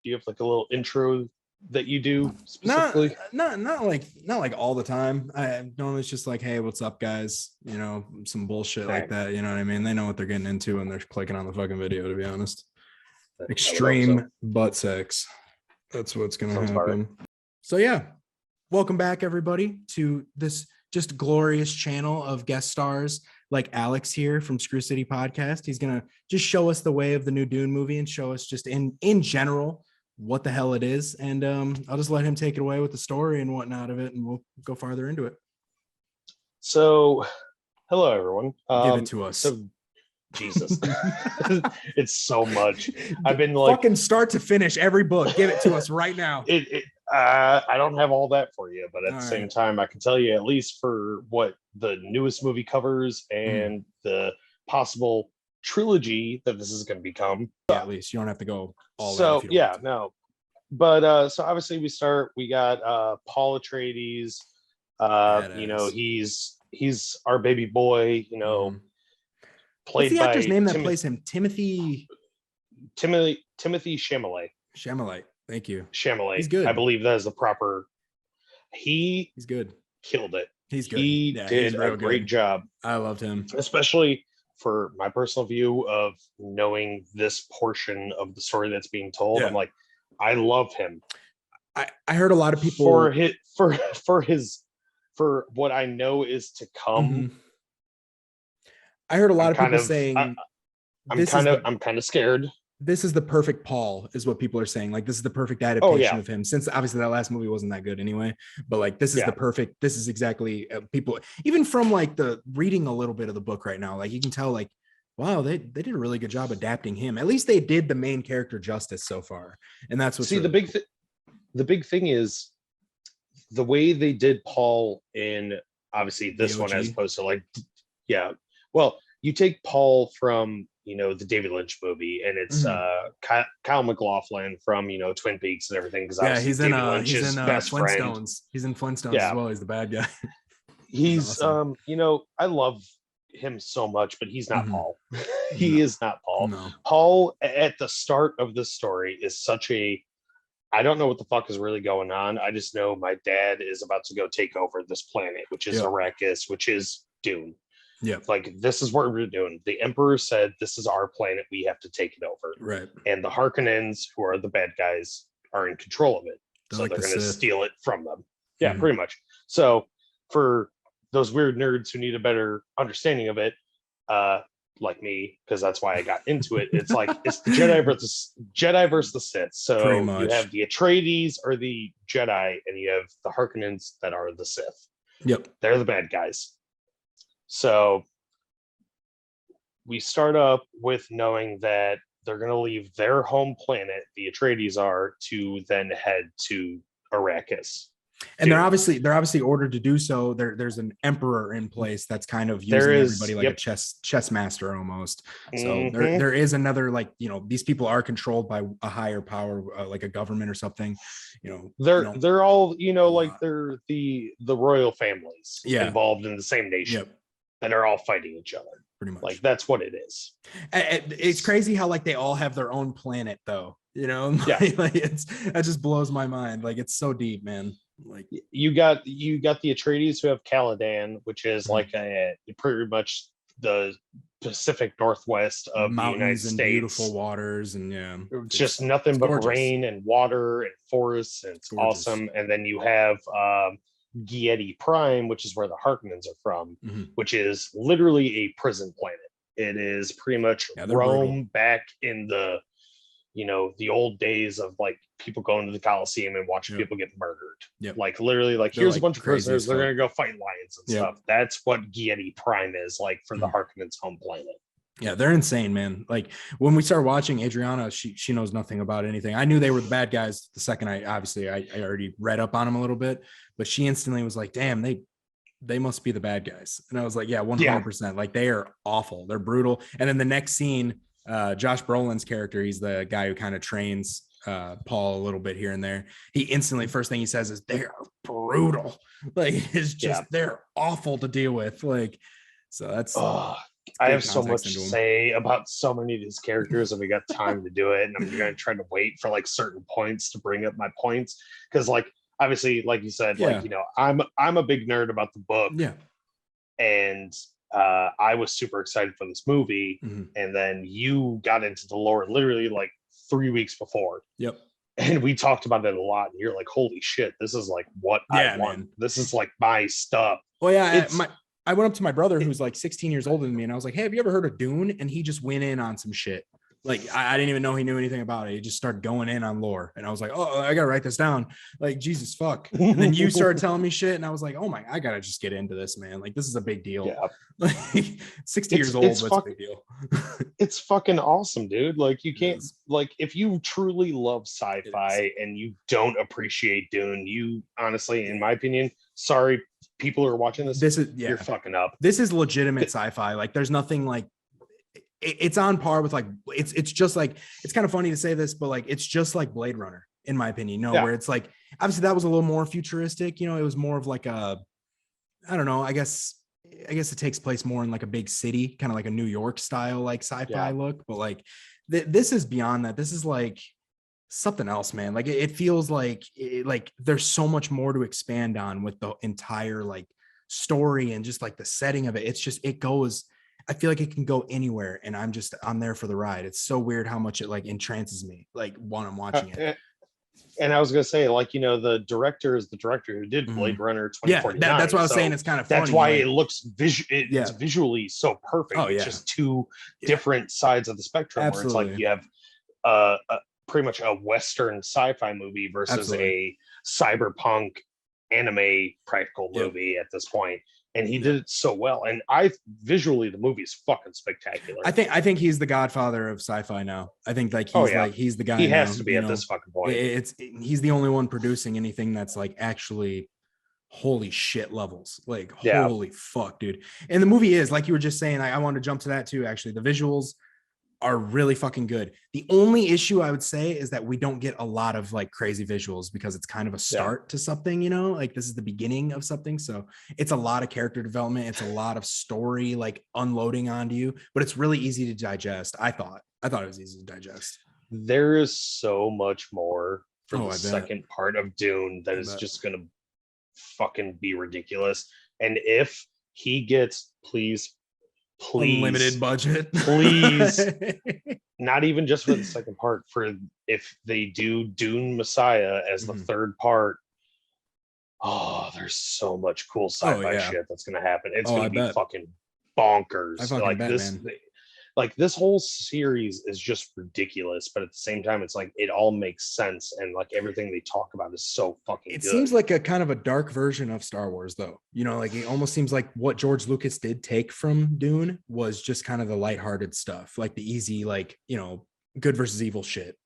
Do you have like a little intro that you do Not specifically? not like all the time. I normally it's just like, hey, what's up, guys? Some bullshit like Right. that. You know what I mean? They know what they're getting into when they're clicking on the fucking video, to be honest. I would hope Extreme so. butt sex. That's what's gonna Sounds about right. happen. So yeah, welcome back everybody to this just glorious channel of guest stars like Alex here from Screw City Podcast. He's gonna just show us the way of the new Dune movie and show us just in general what the hell it is. And I'll just let him take it away with the story and whatnot of it, and we'll go farther into it. So, hello everyone. Give it to us. So, Jesus, it's so much. I've been like fucking start to finish every book. Give it to us right now. I don't have all that for you, but at All the same right. time, I can tell you at least for what the newest movie covers and the possible trilogy that this is going to become. Yeah, at least you don't have to go all So out if you don't yeah, want to. no. But so obviously we got Paul Atreides. He's our baby boy, What's played the actor's by name that plays him? Timothy Chalamet. Chalamet. Thank you. Chalamet. He's good. I believe that is the proper. He's good. Killed it. He's good. He Yeah, did he's a great job. I loved him. Especially for my personal view of knowing this portion of the story that's being told. Yeah. I'm like, I love him. I heard a lot of people for what I know is to come. Mm-hmm. I heard a lot of people saying I'm kind of scared. This is the perfect Paul, is what people are saying. Like, this is the perfect adaptation of him, since obviously that last movie wasn't that good anyway. But like, this is this is exactly people, even from like the reading a little bit of the book right now, like you can tell like, wow, they did a really good job adapting him. At least they did the main character justice so far. And that's what's the big thing is the way they did Paul in obviously this one, as opposed to like, well, you take Paul from the David Lynch movie, and it's Kyle MacLachlan from Twin Peaks and everything, because he's in Flintstones. He's in Flintstones as well. He's the bad guy. He's awesome. I love him so much, but he's not Paul. He is not Paul. No. Paul at the start of this story is such a, I don't know what the fuck is really going on. I just know my dad is about to go take over this planet, which is Arrakis, which is Dune. Yeah, like this is what we're doing. The Emperor said, "This is our planet. We have to take it over." Right. And the Harkonnens, who are the bad guys, are in control of it. They're going to steal it from them. Yeah, pretty much. So for those weird nerds who need a better understanding of it, like me, because that's why I got into it. It's like it's the Jedi versus the Sith. So you have the Atreides are the Jedi, and you have the Harkonnens that are the Sith. Yep, they're the bad guys. So we start up with knowing that they're going to leave their home planet, the Atreides are, to then head to Arrakis. And they're obviously ordered to do so. There's an emperor in place that's kind of using everybody like a chess master almost. So there is another, like, these people are controlled by a higher power, like a government or something. They're all like they're the royal families involved in the same nation. Yep. And are all fighting each other. Pretty much. Like that's what it is. It's crazy how like they all have their own planet though. Like that just blows my mind. Like it's so deep, man. Like you got the Atreides who have Caladan, which is like pretty much the Pacific Northwest of mountains the United and States. Beautiful waters and it's just nothing but gorgeous. Rain and water and forests, and it's awesome. And then you have Giedi Prime, which is where the Harkonnens are from, which is literally a prison planet. It is pretty much Rome back in the the old days of like people going to the Coliseum and watching people get murdered. Like literally, like here's a bunch of prisoners, they're gonna go fight lions and stuff. That's what Giedi Prime is like for the Harkonnens' home planet. Yeah, they're insane, man. Like when we started watching, Adriana, she knows nothing about anything. I knew they were the bad guys the second I already read up on them a little bit, but she instantly was like, damn, they must be the bad guys. And I was like, yeah, 100%. Like they are awful. They're brutal. And then the next scene, Josh Brolin's character, he's the guy who kind of trains Paul a little bit here and there. He instantly, first thing he says is they are brutal. Like it's just, they're awful to deal with. Like, so that's I have so much to say about so many of these characters, and we got time to do it. And I'm going to try to wait for like certain points to bring up my points because, like, obviously, like you said, like, you know, I'm a big nerd about the book, and I was super excited for this movie, and then you got into the lore literally like 3 weeks before. And we talked about it a lot, and you're like, "Holy shit, this is like what I want. Man. This is like my stuff." Well, yeah, I went up to my brother who's like 16 years older than me, and I was like, "Hey, have you ever heard of Dune?" And he just went in on some shit. Like I didn't even know he knew anything about it. He just started going in on lore, and I was like, "Oh, I gotta write this down." Like Jesus fuck. And then you started telling me shit, and I was like, "Oh my, I gotta just get into this, man. Like this is a big deal." Yeah. Like 60 years old, it's a big deal. It's fucking awesome, dude. Like you can't like if you truly love sci-fi and you don't appreciate Dune, you honestly, in my opinion, sorry, people who are watching this, you're fucking up. This is legitimate sci-fi. Like there's nothing like it's on par with like it's just like it's kind of funny to say this, but like it's just like Blade Runner, in my opinion. Where it's like obviously that was a little more futuristic, you know, it was more of like a I don't know, I guess it takes place more in like a big city, kind of like a New York style like sci-fi look, but like this is beyond that. This is like something else, man. Like it feels like like there's so much more to expand on with the entire like story and just like the setting of it. It's just it goes I feel like it can go anywhere, and I'm there for the ride. It's so weird how much it like entrances me, like when I'm watching it. And I was gonna say, like, you know, the director is the director who did Blade Runner 2049. Yeah, that's what I was saying. It's kind of funny. That's why it looks it's visually so perfect. It's just two different sides of the spectrum. Where it's like you have pretty much a Western sci-fi movie versus a cyberpunk anime practical movie at this point. And he did it so well. And visually the movie is fucking spectacular. I think he's the godfather of sci-fi now. I think like he's the guy. He has to be at this fucking point. He's the only one producing anything that's like actually holy shit levels. Like holy fuck, dude. And the movie is like you were just saying, I wanted to jump to that too. Actually, the visuals are really fucking good. The only issue I would say is that we don't get a lot of like crazy visuals because it's kind of a start to something, you know, like this is the beginning of something. So it's a lot of character development. It's a lot of story, like unloading onto you, but it's really easy to digest. I thought it was easy to digest. There is so much more for the second part of Dune that is just going to fucking be ridiculous. And if he gets, please unlimited budget, please not even just for the second part, for if they do Dune Messiah as the third part, there's so much cool sci-fi shit that's gonna happen. It's gonna be fucking bonkers. Like this man. Like this whole series is just ridiculous, but at the same time, it's like it all makes sense, and like everything they talk about is so fucking good. Seems like a kind of a dark version of Star Wars, though. You know, like it almost seems like what George Lucas did take from Dune was just kind of the lighthearted stuff, like the easy, like, you know, good versus evil shit.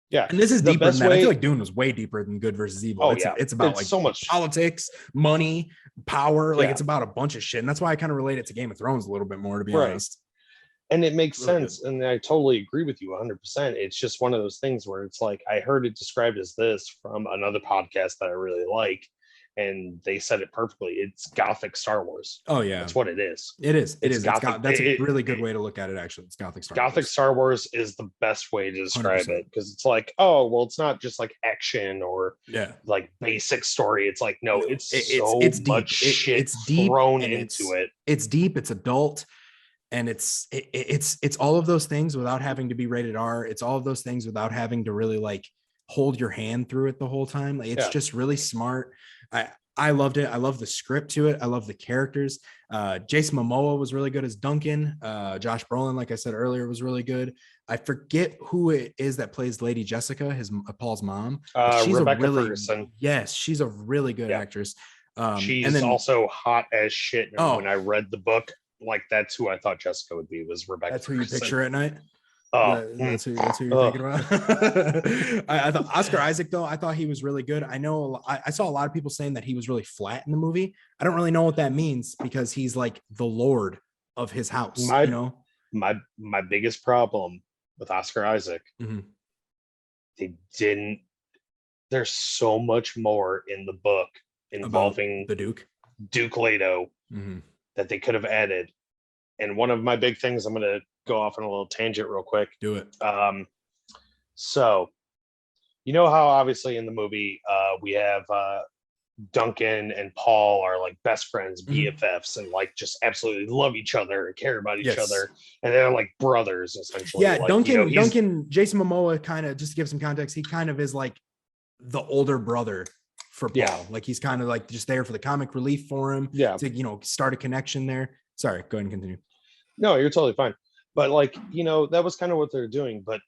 Yeah, and this is deeper than that. I feel like Dune was way deeper than good versus evil. It's about like so much politics, money, power. Like it's about a bunch of shit, and that's why I kind of relate it to Game of Thrones a little bit more, to be honest. And it makes sense. Good. And I totally agree with you 100%. It's just one of those things where it's like, I heard it described as this from another podcast that I really like. And they said it perfectly. It's Gothic Star Wars. Oh yeah. That's what it is. It is. That's a really good way to look at it. Actually, it's Gothic Star Wars. Gothic Star Wars is the best way to describe 100%. It. Because it's like, oh, well, it's not just like action or like basic story. It's like, no, it's much shit it's deep thrown into it. It's deep. It's adult. And it's all of those things without having to be rated R. It's all of those things without having to really like hold your hand through it the whole time. Like it's just really smart. I loved it. I love the script to it. I love the characters. Jason Momoa was really good as Duncan. Josh Brolin, like I said earlier, was really good. I forget who it is that plays Lady Jessica, Paul's mom. She's Rebecca Ferguson. Yes, she's a really good actress. She's also hot as shit. And when I read the book, like that's who I thought Jessica would be, was Rebecca. That's who you picture at night. That's who you're thinking about. I thought Oscar Isaac, though, I thought he was really good. I know I saw a lot of people saying that he was really flat in the movie. I don't really know what that means because he's like the lord of his house. You know, my biggest problem with Oscar Isaac, there's so much more in the book involving the Duke Leto that they could have added, and one of my big things, I'm going to go off on a little tangent real quick. Do it. So, you know how obviously in the movie we have Duncan and Paul are like best friends, BFFs, and like just absolutely love each other and care about each other, and they're like brothers essentially. Yeah, like, Duncan, Jason Momoa, kind of, just to give some context, he kind of is like the older brother for Paul. Yeah. Like he's kind of like just there for the comic relief for him. Yeah. To start a connection there. Sorry, go ahead and continue. No, you're totally fine. But like, that was kind of what they're doing. But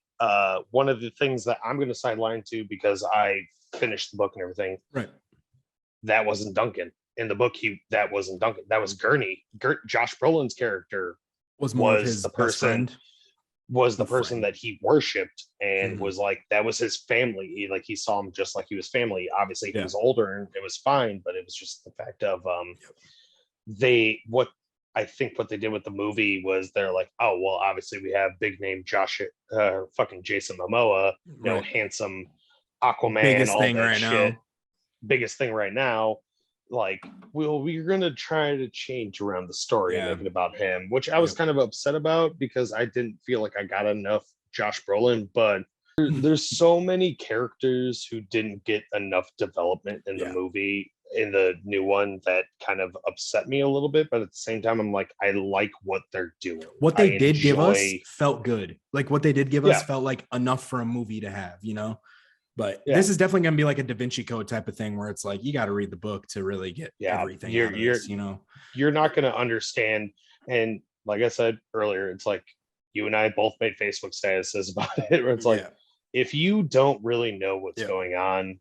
one of the things that I'm going to sideline to, because I finished the book and everything, right? That wasn't Duncan in the book. That wasn't Duncan. That was Gurney. Josh Brolin's character was the person. Was the person that he worshipped and was like, that was his family. He saw him just like he was family. Obviously, he was older and it was fine, but it was just the fact of I think what they did with the movie was they're like, oh, well, obviously we have big name fucking Jason Momoa, handsome Aquaman, biggest thing right now. Biggest thing right now. Like, we're gonna try to change around the story and make it about him, which I was kind of upset about because I didn't feel like I got enough Josh Brolin, but there's so many characters who didn't get enough development in the movie, in the new one, that kind of upset me a little bit. But at the same time, I'm like, I like what they're doing. What they did give us felt good. Like what they did give us felt like enough for a movie to have, But this is definitely going to be like a Da Vinci Code type of thing where it's like, you got to read the book to really get everything out of this, You're not going to understand. And like I said earlier, it's like you and I both made Facebook statuses about it, where it's like, if you don't really know what's going on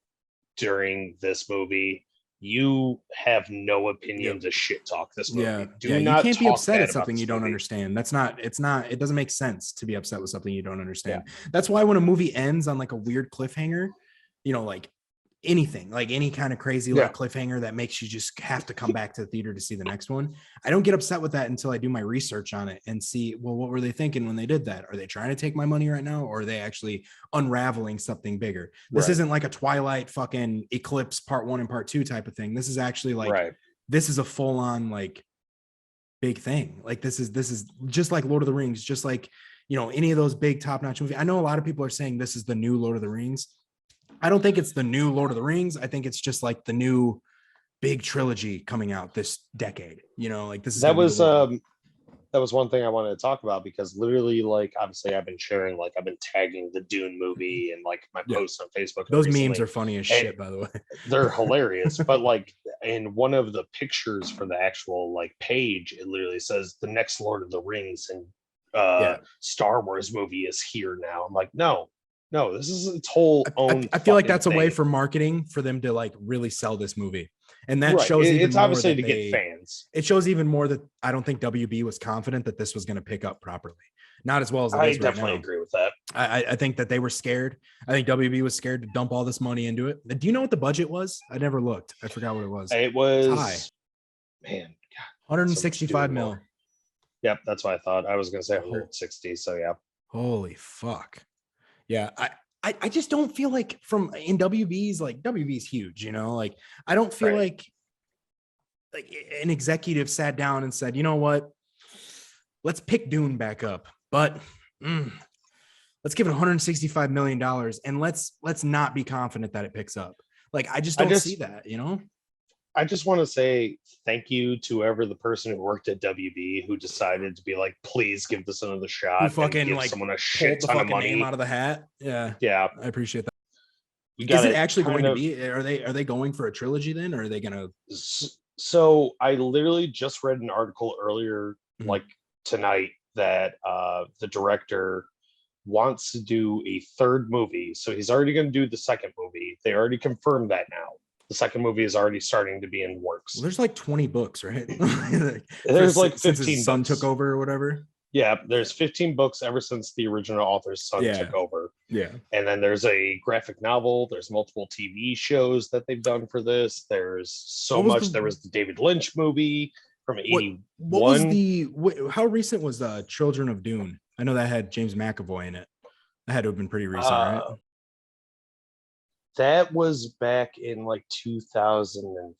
during this movie, you have no opinion to shit talk this movie. You can't be upset at something you don't understand. It doesn't make sense to be upset with something you don't understand. That's why when a movie ends on like a weird cliffhanger, like anything, like any kind of crazy like cliffhanger that makes you just have to come back to the theater to see the next one, I don't get upset with that until I do my research on it and see, well, what were they thinking when they did that? Are they trying to take my money right now, or are they actually unraveling something bigger? This isn't like a Twilight fucking Eclipse part 1 and part 2 type of thing. This is actually like this is a full-on like big thing. Like this is just like Lord of the Rings, just like any of those big top-notch movies. I know a lot of people are saying this is the new Lord of the Rings. I don't think it's the new Lord of the Rings. I think it's just like the new big trilogy coming out this decade. Like this is that was one thing I wanted to talk about, because literally, like, obviously I've been sharing, like, I've been tagging the Dune movie and like my posts on Facebook. Those memes are funny as shit, by the way. They're hilarious. But like in one of the pictures for the actual like page, it literally says the next Lord of the Rings and Star Wars movie is here now. I'm like, no, this is its whole own. I feel like that's a way for marketing for them to like really sell this movie. And that shows it's obviously to get fans. It shows even more that I don't think WB was confident that this was going to pick up properly. Not as well as I definitely agree with that. I think that they were scared. I think WB was scared to dump all this money into it. Do you know what the budget was? I never looked. I forgot what it was. It was high. Man, God, 165 mil. Yep, that's what I thought. I was going to say 160. So yeah. Holy fuck. Yeah, I just don't feel like in WB's, like WB's huge, like I don't feel like an executive sat down and said, you know what, let's pick Dune back up, but let's give it $165 million and let's not be confident that it picks up. Like I just don't see that, I just want to say thank you to whoever the person who worked at WB who decided to be like, please give this another shot. Who fucking give like someone a shit ton of money name out of the hat. Yeah, I appreciate that. Is it actually going to be? Are they going for a trilogy then, or are they gonna? So I literally just read an article earlier, like tonight, that the director wants to do a third movie. So he's already going to do the second movie. They already confirmed that now. The second movie is already starting to be in works. Well, there's like 20 books, right? There's like 15 since his son took over or whatever. Yeah, there's 15 books ever since the original author's son took over. Yeah. And then there's a graphic novel. There's multiple TV shows that they've done for this. There's so much. There was the David Lynch movie from 81. What was how recent was Children of Dune? I know that had James McAvoy in it. That had to have been pretty recent, right? That was back in like 2005.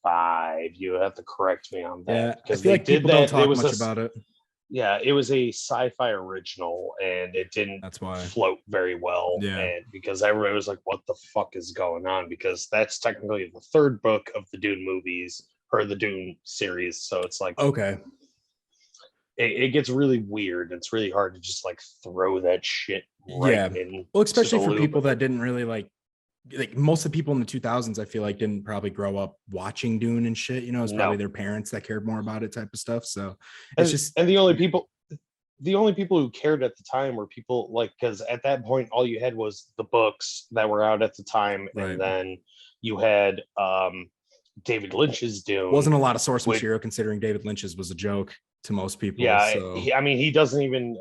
5. You have to correct me on that. Yeah, because I feel they like did people don't that. It talk was much about it. yeah, it was a sci-fi original, and it didn't That's why. float very well. Yeah. And because everybody was like, "What the fuck is going on?" Because that's technically the third book of the Dune movies or the Dune series. So it's like, okay, it gets really weird. It's really hard to just like throw that shit right in. Well, especially for people that didn't really like most of the people in the 2000s, I feel like didn't probably grow up watching Dune and shit. You know, it's probably their parents that cared more about it type of stuff. So it's just, and the only people who cared at the time were people like, because at that point all you had was the books that were out at the time, right. And then you had David Lynch's Dune. Wasn't a lot of source material considering David Lynch's was a joke to most people. Yeah, so. he doesn't even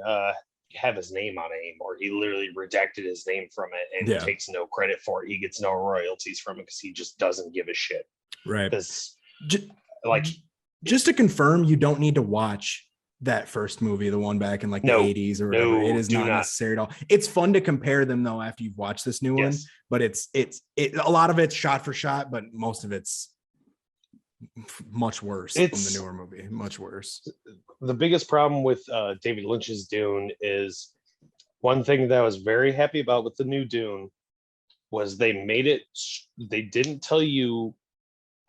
have his name on it anymore. He literally redacted his name from it and takes no credit for it. He gets no royalties from it because he just doesn't give a shit. Right. Because just to confirm, you don't need to watch that first movie, the one back in like the 80s or whatever. It is not necessary at all. It's fun to compare them though after you've watched this new one, but it's a lot of it's shot for shot, but most of it's much worse than the newer movie. Much worse. The biggest problem with David Lynch's Dune is one thing that I was very happy about with the new Dune was they didn't tell you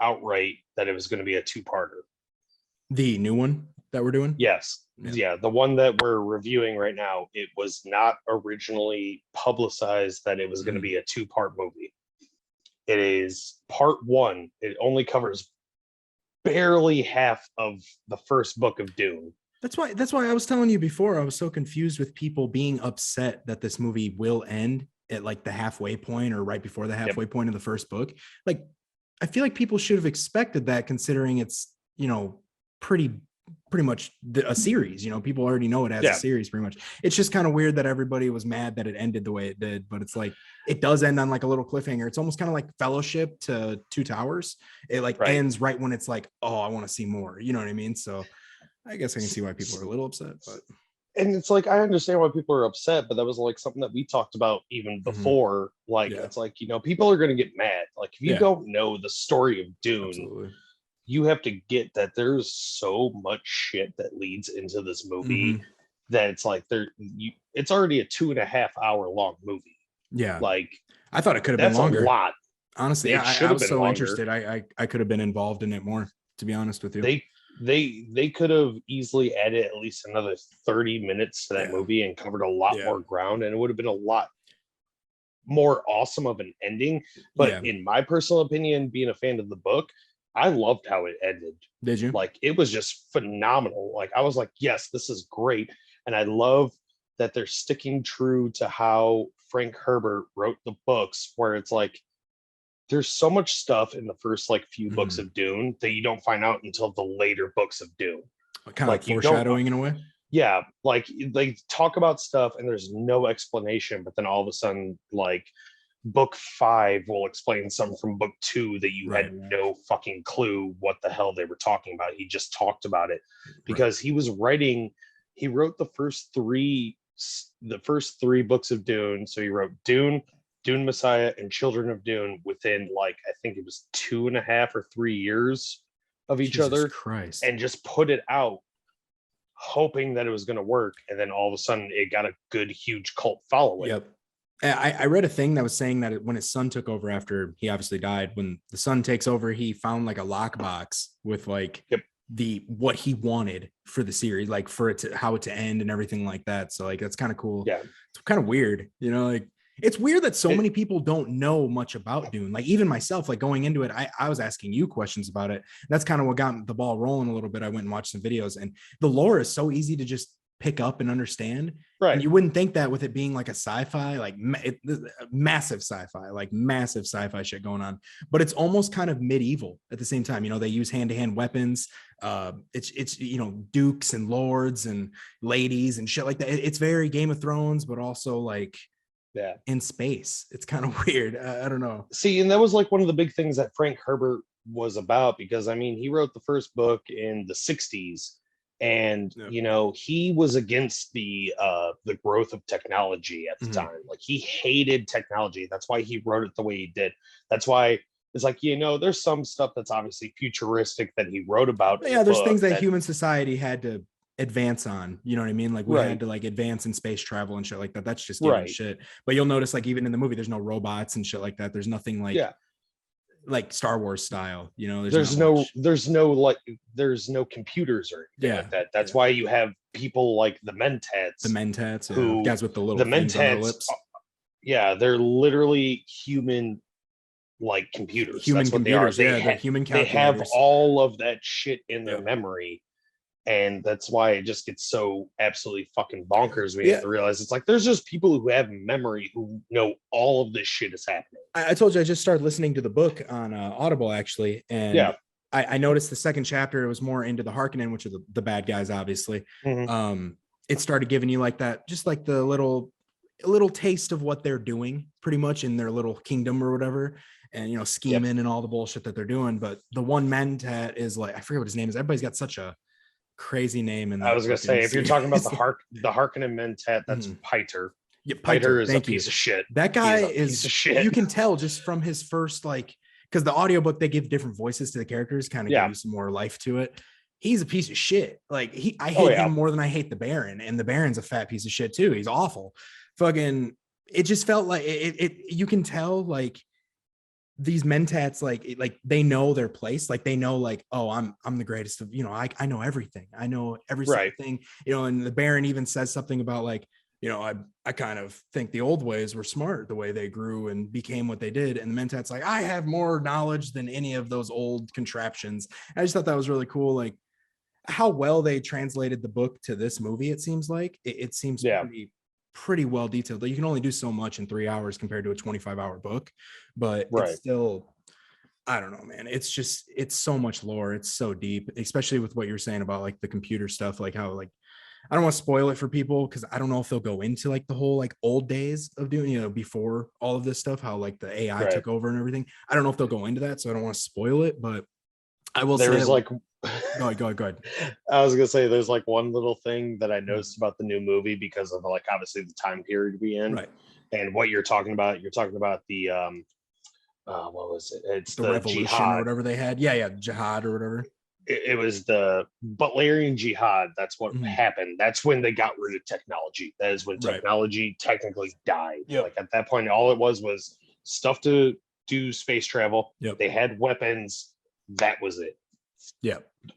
outright that it was going to be a 2-parter. The new one that we're doing? Yes. Yeah, the one that we're reviewing right now, it was not originally publicized that it was going to be a 2-part movie. It is part 1. It only covers barely half of the first book of Dune. That's why I was telling you before, I was so confused with people being upset that this movie will end at like the halfway point or right before the halfway point of the first book. Like, I feel like people should have expected that, considering it's, you know, pretty much a series. You know, people already know it as a series pretty much. It's just kind of weird that everybody was mad that it ended the way it did, but it's like, it does end on like a little cliffhanger. It's almost kind of like Fellowship to Two Towers. It like ends right when it's like, oh, I want to see more. You know what I mean? So I guess I can see why people are a little upset, but. And it's like, I understand why people are upset, but that was like something that we talked about even before. Like, it's like, you know, people are going to get mad. Like, if you don't know the story of Dune, you have to get that there's so much shit that leads into this movie that it's like it's already a 2.5 hour long movie. Yeah. Like, I thought it could have been longer. A lot. Honestly, I was so interested. I could have been involved in it more, to be honest with you. They could have easily added at least another 30 minutes to that movie and covered a lot more ground, and it would have been a lot more awesome of an ending. But in my personal opinion, being a fan of the book, I loved how it ended. Did you? Like, it was just phenomenal. Like, I was like, yes, this is great. And I love that they're sticking true to how Frank Herbert wrote the books, where it's like, there's so much stuff in the first like few books of Dune that you don't find out until the later books of Dune. Kind of like foreshadowing in a way. Yeah, like they talk about stuff and there's no explanation, but then all of a sudden, like, book 5 will explain something from book 2 that you had no fucking clue what the hell they were talking about. He just talked about it because he wrote the first three books of Dune. So he wrote Dune, Messiah, and Children of Dune within, like, I think it was 2.5 or 3 years of each other. Christ. And just put it out hoping that it was going to work. And then all of a sudden it got a good, huge cult following. Yep. I read a thing that was saying that when his son took over after he obviously died, when the son takes over, he found like a lockbox with like what he wanted for the series, like for it to how it to end and everything like that. So like, that's kind of cool. Yeah. It's kind of weird, you know, like it's weird that so many people don't know much about Dune. Like even myself, like going into it, I was asking you questions about it. That's kind of what got the ball rolling a little bit. I went and watched some videos, and the lore is so easy to just pick up and understand. Right. And you wouldn't think that with it being like a sci-fi, like massive sci-fi shit going on, but it's almost kind of medieval at the same time. You know, they use hand-to-hand weapons. It's, you know, dukes and lords and ladies and shit like that. It's very Game of Thrones, but also like, in space. It's kind of weird. I don't know. See, and that was like one of the big things that Frank Herbert was about, because I mean, he wrote the first book in the 60s, and you know, he was against the growth of technology at the time. Like, he hated technology. That's why he wrote it the way he did. That's why It's like, there's some stuff that's obviously futuristic that he wrote about. Yeah, there's things that human society had to advance on, you know what I mean? Like we had to like advance in space travel and shit like that. That's just given shit. But you'll notice like even in the movie, there's no robots and shit like that. There's nothing like Star Wars style, there's no computers or anything like that. That's why you have people like the Mentats, who guys with the little things on their lips. Yeah, they're literally human like computers. That's what computers, they are. They're human calculators. They have all of that shit in their memory. And that's why it just gets so absolutely fucking bonkers. We have to realize it's like there's just people who have memory who know all of this shit is happening. I told you I just started listening to the book on Audible actually, and I noticed the second chapter it was more into the Harkonnen, which are the bad guys, obviously. It started giving you like that, just like the little taste of what they're doing, pretty much in their little kingdom or whatever, and scheming and all the bullshit that they're doing. But the one Mentat is like I forget what his name is. Everybody's got such a crazy name. And I was gonna say, if you're talking about the Harkonnen Mentat, that's Piter. Yeah, Piter is a piece of shit. That guy is piece of shit. You can tell just from his first because the audiobook they give different voices to the characters, kind of give you some more life to it. He's a piece of shit. Like I hate him more than I hate the Baron, and the Baron's a fat piece of shit too. He's awful. Fucking. It just felt like it. You can tell like these Mentats like they know their place, like they know like, oh, I'm the greatest of, I know everything, I know every single thing, and the Baron even says something about like, I kind of think the old ways were smart, the way they grew and became what they did, and the Mentats like, I have more knowledge than any of those old contraptions. I just thought that was really cool, like how well they translated the book to this movie. It seems like it seems pretty well detailed. You can only do so much in 3 hours compared to a 25-hour book, but it's still, I don't know, man. It's so much lore. It's so deep, especially with what you're saying about like the computer stuff, like how like, I don't want to spoil it for people because I don't know if they'll go into like the whole like old days of doing, before all of this stuff, how like the AI took over and everything. I don't know if they'll go into that, so I don't want to spoil it, but I will say like go ahead. I was gonna say there's like one little thing that I noticed about the new movie because of like obviously the time period we in, and what you're talking about. You're talking about the what was it? It's the revolution jihad or whatever they had. Jihad or whatever. It was the Butlerian jihad. That's what happened. That's when they got rid of technology. That is when technology technically died. Like at that point, all it was stuff to do space travel. They had weapons. That was it.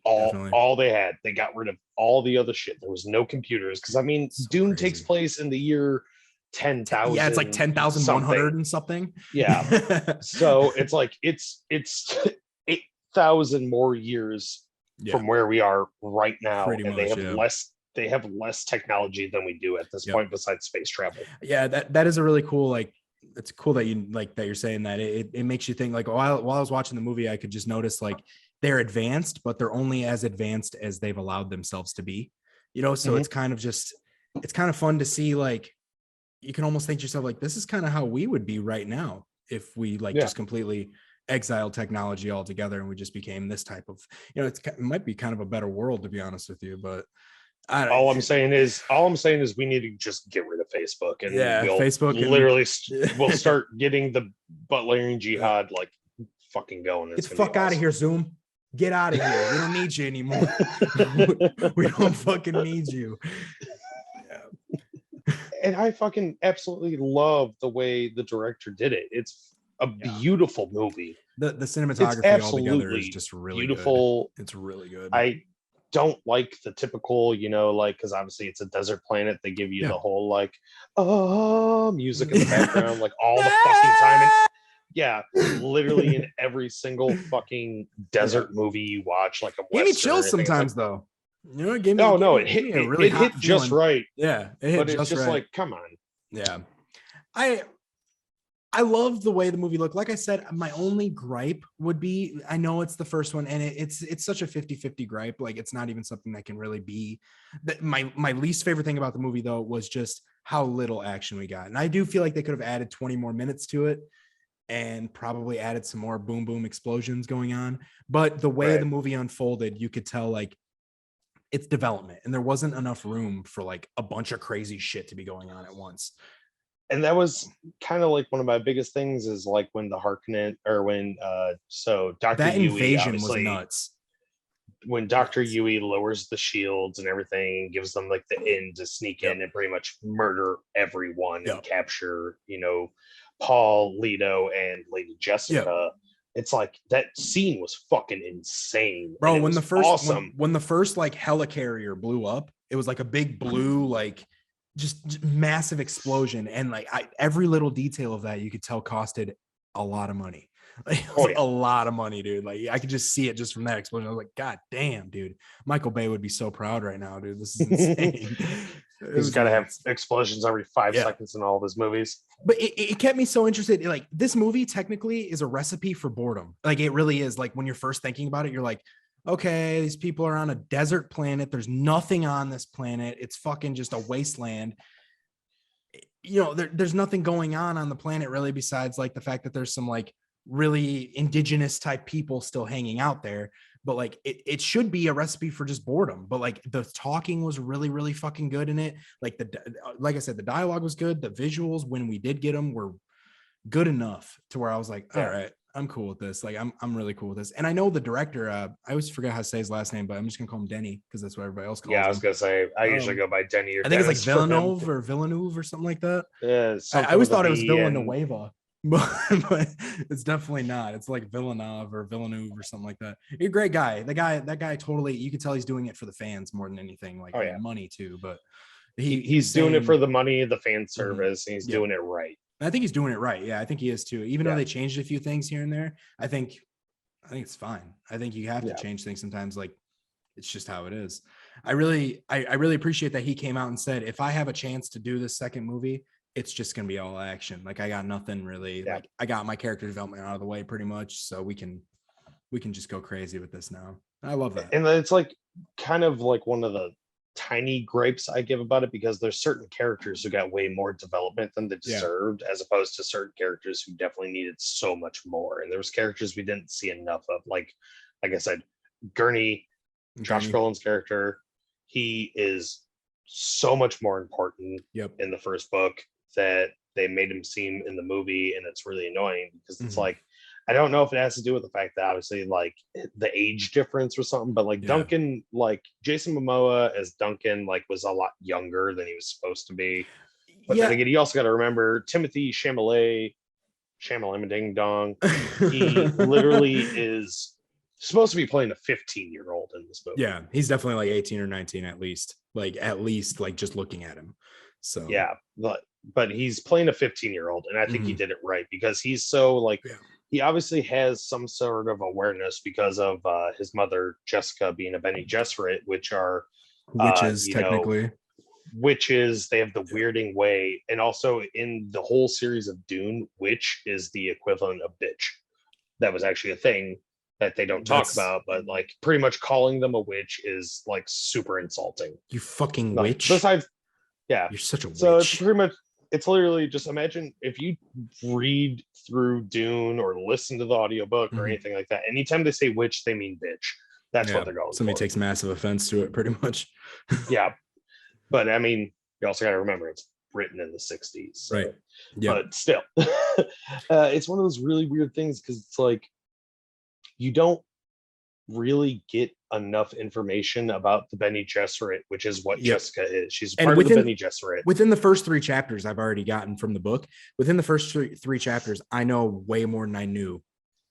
All they had. They got rid of all the other shit. There was no computers because Dune takes place in the year 10,000. Yeah, it's like 10,100 and something. Yeah. So it's like it's 8,000 more years from where we are right now, pretty and much, they have less technology than we do at this point besides space travel. Yeah, that is a really cool, like, it's cool that you like that you're saying that. It makes you think like while I was watching the movie, I could just notice like they're advanced, but they're only as advanced as they've allowed themselves to be, so it's kind of fun to see, like you can almost think to yourself like this is kind of how we would be right now if we just completely exiled technology altogether and we just became this type of, it might be kind of a better world, to be honest with you, but all I'm saying is we need to just get rid of Facebook, and Facebook literally we'll start getting the Butlerian jihad like fucking going. It's fuck out of here, Zoom. Get out of here. We don't need you anymore. We don't fucking need you. And I fucking absolutely love the way the director did it. It's a beautiful movie. The cinematography altogether is just really beautiful. Good. It's really good. I don't like the typical, because obviously it's a desert planet. They give you the whole like, music in the background, like all the fucking time. And literally in every single fucking desert movie you watch, like a Western. Give me chills sometimes, though. It hit just right. Yeah, it hit, but it's just like, come on. Yeah, I love the way the movie looked. Like I said, my only gripe would be, I know it's the first one and it's such a 50-50 gripe. Like it's not even something that can really be my least favorite thing about the movie though, was just how little action we got. And I do feel like they could have added 20 more minutes to it and probably added some more boom, boom explosions going on. But the way the movie unfolded, you could tell like it's development and there wasn't enough room for like a bunch of crazy shit to be going on at once. and that was kind of like one of my biggest things is like when the Harkonnen or when so Dr. That Yui invasion was obviously nuts. when Dr. Yui lowers the shields and everything, gives them like the in to sneak in and pretty much murder everyone and capture, Paul, Leto, and Lady Jessica. It's like that scene was fucking insane, bro. When the first like helicarrier blew up, it was like a big blue like just massive explosion, and like every little detail of that you could tell costed a lot of money. Like, a lot of money, dude. Like I could just see it just from that explosion. I was like, God damn, dude. Michael Bay would be so proud right now, dude. This is insane. He's got to have explosions every 5 seconds in all of his movies. But it kept me so interested. Like this movie technically is a recipe for boredom. Like it really is. Like when you're first thinking about it, you're like, okay, these people are on a desert planet. There's nothing on this planet. It's fucking just a wasteland. There's nothing going on the planet really besides like the fact that there's some like really indigenous type people still hanging out there, but like it should be a recipe for just boredom. But like the talking was really, really fucking good in it. Like like I said, the dialogue was good. The visuals when we did get them were good enough to where I was like, all right, I'm cool with this. Like I'm really cool with this. And I know the director, I always forget how to say his last name, but I'm just gonna call him Denny because that's what everybody else calls him. Yeah, I was gonna say I usually go by Denny or I think it's like Villeneuve or something like that. Yeah, I always thought it was Villanueva. But it's definitely not. It's like Villeneuve or Villeneuve or something like that. You're a great guy. That guy totally, you can tell he's doing it for the fans more than anything. Like money too, but he's doing it for the money, the fan service, and he's doing it right. I think he's doing it right. Yeah, I think he is too. Even though they changed a few things here and there, I think it's fine. I think you have to change things sometimes. Like it's just how it is. I really appreciate that he came out and said, if I have a chance to do this second movie, it's just going to be all action. Like I got nothing really, like I got my character development out of the way pretty much. So we can just go crazy with this now. I love that. And it's like kind of like one of the tiny gripes I give about it, because there's certain characters who got way more development than they deserved, as opposed to certain characters who definitely needed so much more. And there was characters we didn't see enough of. Like I said, Gurney, Josh Brolin's character, he is so much more important in the first book that they made him seem in the movie, and it's really annoying because it's like, I don't know if it has to do with the fact that obviously like the age difference or something, but like Duncan, like Jason Momoa as Duncan, like was a lot younger than he was supposed to be. But then again, you also got to remember Timothy Chalamet Ding Dong. He literally is supposed to be playing a 15-year-old in this movie. Yeah, he's definitely like 18 or 19 at least. Like just looking at him. So yeah, but he's playing a 15-year-old, and I think he did it right because he's so like he obviously has some sort of awareness because of his mother Jessica being a Bene Gesserit, which are witches technically. Witches, they have the weirding way, and also in the whole series of Dune, witch is the equivalent of bitch. That was actually a thing that they don't talk about, but like pretty much calling them a witch is like super insulting. You fucking witch. Besides, you're such a witch. So it's pretty much, it's literally just imagine if you read through Dune or listen to the audiobook or anything like that, anytime they say witch, they mean bitch. That's what they're going Somebody for. takes massive offense to it pretty much. Yeah. But I mean, you also got to remember it's written in the 60s. So. Right. Yeah. But still, it's one of those really weird things because it's like, you don't really get enough information about the Bene Gesserit, which is what Jessica is. She's part of the Bene Gesserit. Within the first 3 chapters I've already gotten from the book. Within the first three chapters, I know way more than I knew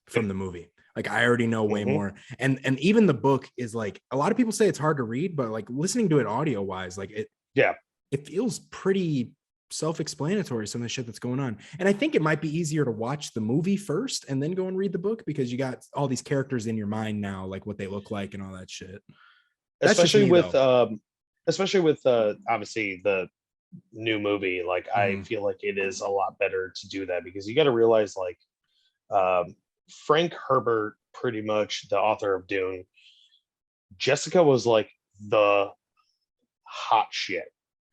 from the movie. Like I already know way more. And even the book is like, a lot of people say it's hard to read, but like listening to it audio wise, like it feels pretty self-explanatory, some of the shit that's going on. And I think it might be easier to watch the movie first and then go and read the book, because you got all these characters in your mind now, like what they look like and all that shit. Especially with obviously the new movie, like I feel like it is a lot better to do that, because you got to realize like Frank Herbert, pretty much the author of Dune, Jessica was like the hot shit.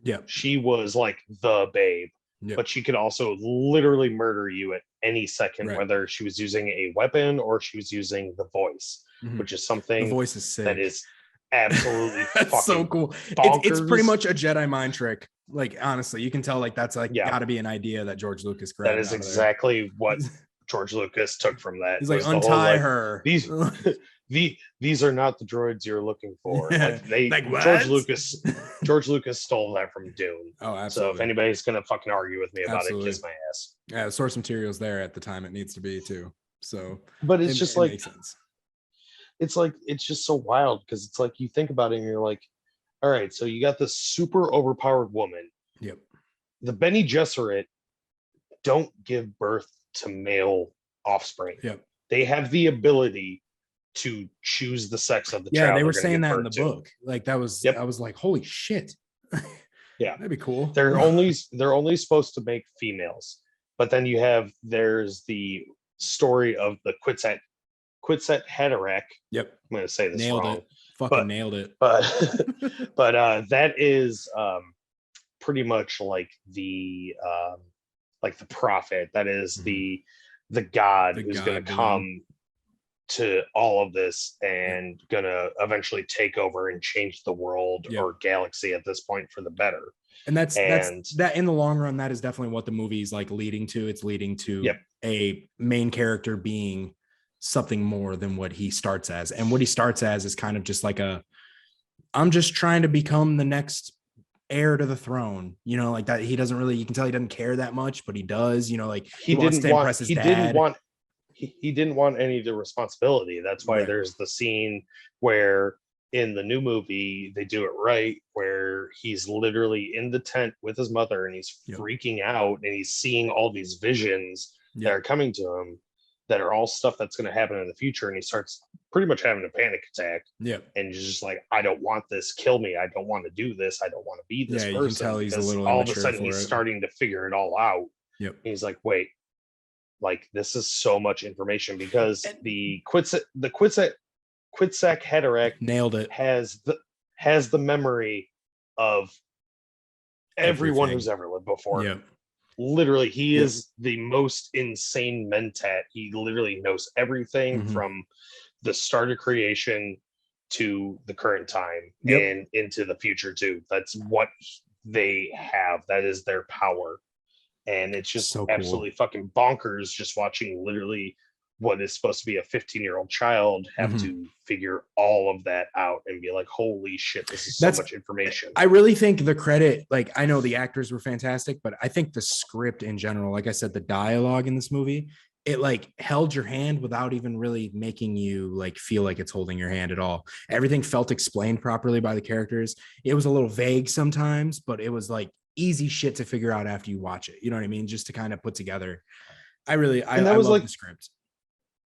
Yeah, she was like the babe, but she could also literally murder you at any second, whether she was using a weapon or she was using the voice, which is something the voice is sick. That is absolutely that's so cool. It's pretty much a Jedi mind trick. Like, honestly, you can tell like that's like got to be an idea that George Lucas grabbed. That is exactly what George Lucas took from that. He's like, untie her. These are not the droids you're looking for. Like George Lucas stole that from Dune. Oh, absolutely. So if anybody's gonna fucking argue with me about it, kiss my ass. Yeah, the source material's there at the time it needs to be too. So, but it's just like, makes sense. It's like, it's just so wild because it's like you think about it and you're like, all right, so you got this super overpowered woman. Yep. The Bene Gesserit don't give birth to male offspring. Yep. They have the ability to choose the sex of the child. Yeah, they were saying that in the book. Like that was, I was like, holy shit. Yeah, that'd be cool. They're only supposed to make females, but then there's the story of the Quetzalcoatl Haderach. Yep, I'm gonna say this nailed wrong. It. Fucking nailed it. But that is pretty much like the prophet. That is the god who's gonna come to all of this and gonna eventually take over and change the world or galaxy at this point for the better. And that's that in the long run, that is definitely what the movie's like leading to. It's leading to a main character being something more than what he starts as. And what he starts as is kind of just like I'm just trying to become the next heir to the throne, you know, like that. He doesn't really, you can tell he doesn't care that much, but he does, you know, like he didn't want any of the responsibility. That's why there's the scene where in the new movie they do it right, where he's literally in the tent with his mother and he's freaking out and he's seeing all these visions that are coming to him that are all stuff that's going to happen in the future, and he starts pretty much having a panic attack. And he's just like, I don't want this, kill me, I don't want to do this, I don't want to be this person. You can tell he's a little all of a sudden he's starting to figure it all out. He's like, wait, like this is so much information, because the Quetzalcoatl Haderach nailed it, has the memory of everyone who's ever lived before. Literally, he is the most insane mentat. He literally knows everything from the start of creation to the current time and into the future too. That's what they have. That is their power. And it's just so absolutely fucking bonkers just watching literally what is supposed to be a 15-year-old child have to figure all of that out and be like, holy shit, this is so much information. I really think the credit, like, I know the actors were fantastic, but I think the script in general, like I said, the dialogue in this movie, it like held your hand without even really making you like feel like it's holding your hand at all. Everything felt explained properly by the characters. It was a little vague sometimes, but it was like easy shit to figure out after you watch it. You know what I mean? Just to kind of put together. I love the script.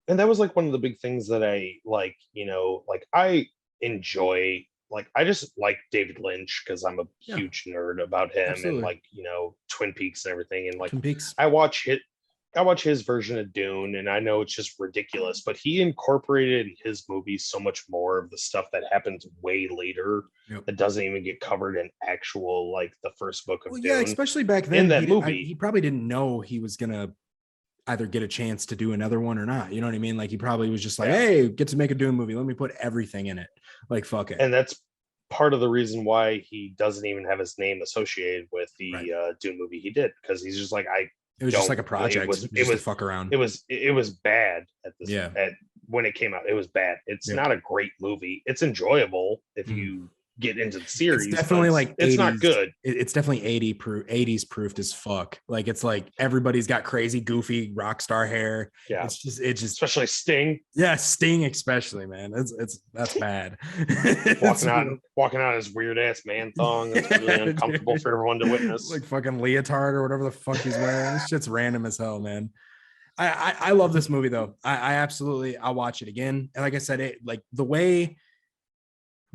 And that was like one of the big things that I like, you know, like I enjoy, like I just like David Lynch because I'm a huge nerd about him. And like, you know, Twin Peaks and everything. And like I watch his version of Dune, and I know it's just ridiculous, but he incorporated in his movies so much more of the stuff that happens way later that doesn't even get covered in actual like the first book of Dune. Yeah, especially back then in that movie. He probably didn't know he was gonna either get a chance to do another one or not. You know what I mean? Like he probably was just like, hey, get to make a Dune movie. Let me put everything in it. Like, fuck it. And that's part of the reason why he doesn't even have his name associated with the Dune movie he did, because he's just like, it was just like a project. It was fuck around. It was bad at this. At when it came out, it was bad. It's not a great movie. It's enjoyable if you get into the series. It's definitely like it's 80s, not good. It's definitely 80s proofed as fuck. Like it's like everybody's got crazy goofy rock star hair. Yeah, it's just especially Sting. Yeah, Sting especially, man. That's bad. walking out his weird ass man thong. That's really uncomfortable for everyone to witness. Like fucking leotard or whatever the fuck he's wearing. This shit's random as hell, man. I love this movie though. I absolutely, I'll watch it again. And like I said, it like the way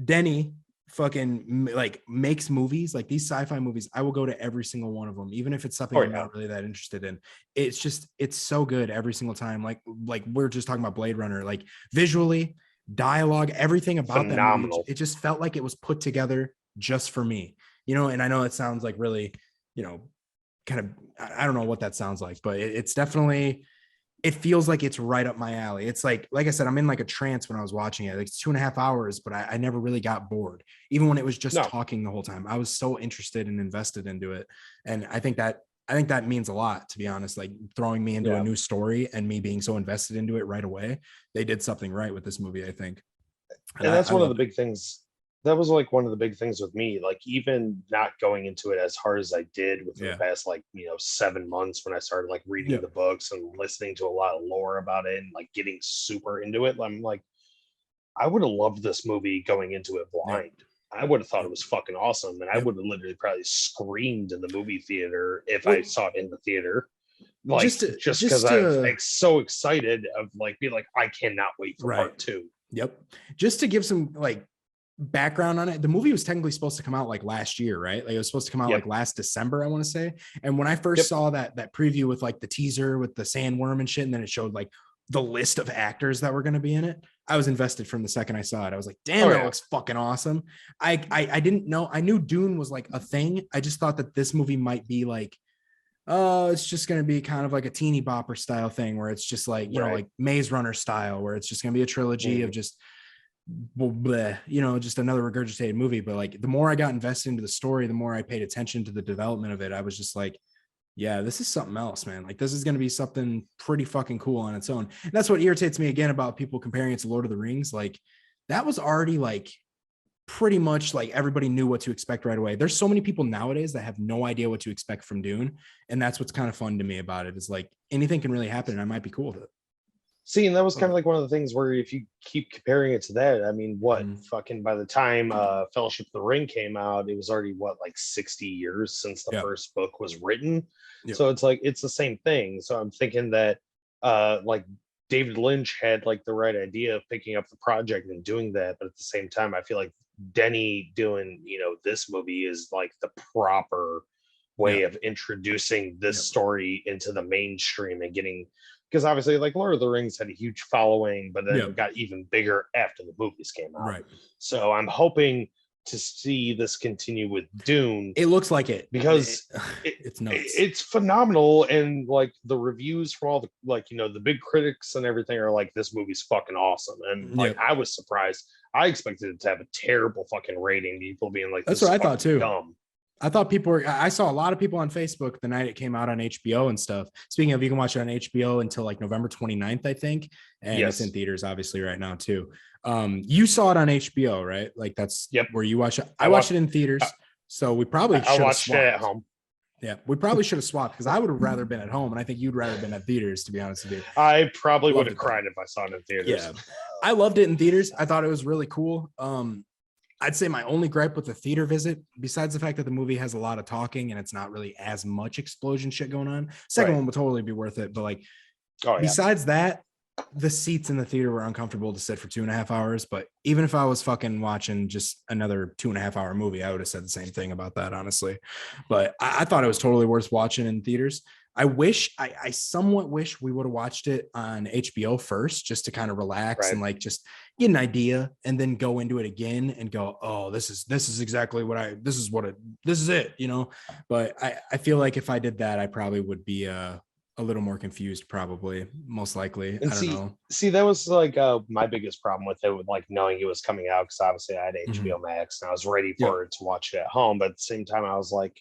Denny fucking like makes movies, like these sci-fi movies, I will go to every single one of them, even if it's something I'm not really that interested in. It's so good every single time. Like we're just talking about Blade Runner, like visually, dialogue, everything about that movie, it just felt like it was put together just for me, you know. And I know it sounds like really, you know, kind of, I don't know what that sounds like, but it's definitely it feels like it's right up my alley. It's like I said, I'm in like a trance when I was watching it. Like it's 2.5 hours, but I never really got bored, even when it was just No. talking the whole time. I was so interested and invested into it, and I think that means a lot, to be honest. Like throwing me into a new story and me being so invested into it right away. They did something right with this movie, I think. And that's I one of the loved it. big things. That was like one of the big things with me. Like even not going into it as hard as I did within the Yeah. past 7 months when I started like reading Yeah. the books and listening to a lot of lore about it and like getting super into it. I'm like, I would have loved this movie going into it Yep. blind. I would have thought it Yep. was fucking awesome, and I Yep. would have literally probably screamed in the movie theater if I Well, saw it in the theater. Like just to, just because just I'm to so excited of like being like, I cannot wait for right. part two. Yep. Just to give some like background on it, the movie was technically supposed to come out like last year, right? Like it was supposed to come out Yep. like last December, I want to say. And when I first saw that preview with like the teaser with the sandworm and shit, and then it showed like the list of actors that were going to be in it, I was invested from the second I saw it. I was like, damn, that looks fucking awesome. I didn't know. I knew Dune was like a thing. I just thought that this movie might be like, oh, it's just going to be kind of like a teeny bopper style thing where it's just like, you know, like Maze Runner style, where it's just going to be a trilogy of just, bleh, you know, just another regurgitated movie. But like the more I got invested into the story, the more I paid attention to the development of it. I was just like, yeah, this is something else, man. Like this is going to be something pretty fucking cool on its own. And that's what irritates me again about people comparing it to Lord of the Rings. Like that was already like pretty much like everybody knew what to expect right away. There's so many people nowadays that have no idea what to expect from Dune. And that's what's kind of fun to me about it, is like anything can really happen and I might be cool with it. See, and that was kind of like one of the things where if you keep comparing it to that, I mean, fucking by the time Fellowship of the Ring came out, it was already like 60 years since the first book was written. So it's like it's the same thing. So I'm thinking that like David Lynch had like the right idea of picking up the project and doing that, but at the same time, I feel like Denny doing, this movie is like the proper way of introducing this story into the mainstream and getting, because obviously like Lord of the Rings had a huge following, but then it got even bigger after the movies came out. Right. So I'm hoping to see this continue with Dune. It looks like it, because it's nuts. It's phenomenal, and like the reviews from all the the big critics and everything are like, this movie's fucking awesome. And like I was surprised. I expected it to have a terrible fucking rating. People being like, that's what I thought too. Dumb. I thought I saw a lot of people on Facebook the night it came out on HBO and stuff. Speaking of, you can watch it on HBO until like November 29th, I think. And it's in theaters obviously right now too. You saw it on HBO, right? Like that's where you watch it. I watched it in theaters. So we probably should have watched it at home. Yeah, we probably should have swapped, because I would have rather been at home, and I think you'd rather been at theaters, to be honest with you. I probably would have cried if I saw it in theaters. Yeah, I loved it in theaters. I thought it was really cool. I'd say my only gripe with the theater visit, besides the fact that the movie has a lot of talking and it's not really as much explosion shit going on, second one would totally be worth it. But like, besides that, the seats in the theater were uncomfortable to sit for 2.5 hours. But even if I was fucking watching just another 2.5 hour movie, I would have said the same thing about that, honestly. But I thought it was totally worth watching in theaters. I somewhat wish we would have watched it on HBO first, just to kind of relax and like just get an idea, and then go into it again and go, oh, this is exactly what this is it, But I feel like if I did that, I probably would be a little more confused, probably, most likely. And I don't know. See, that was like my biggest problem with it, with like knowing it was coming out, because obviously I had HBO Max and I was ready for it to watch it at home. But at the same time, I was like,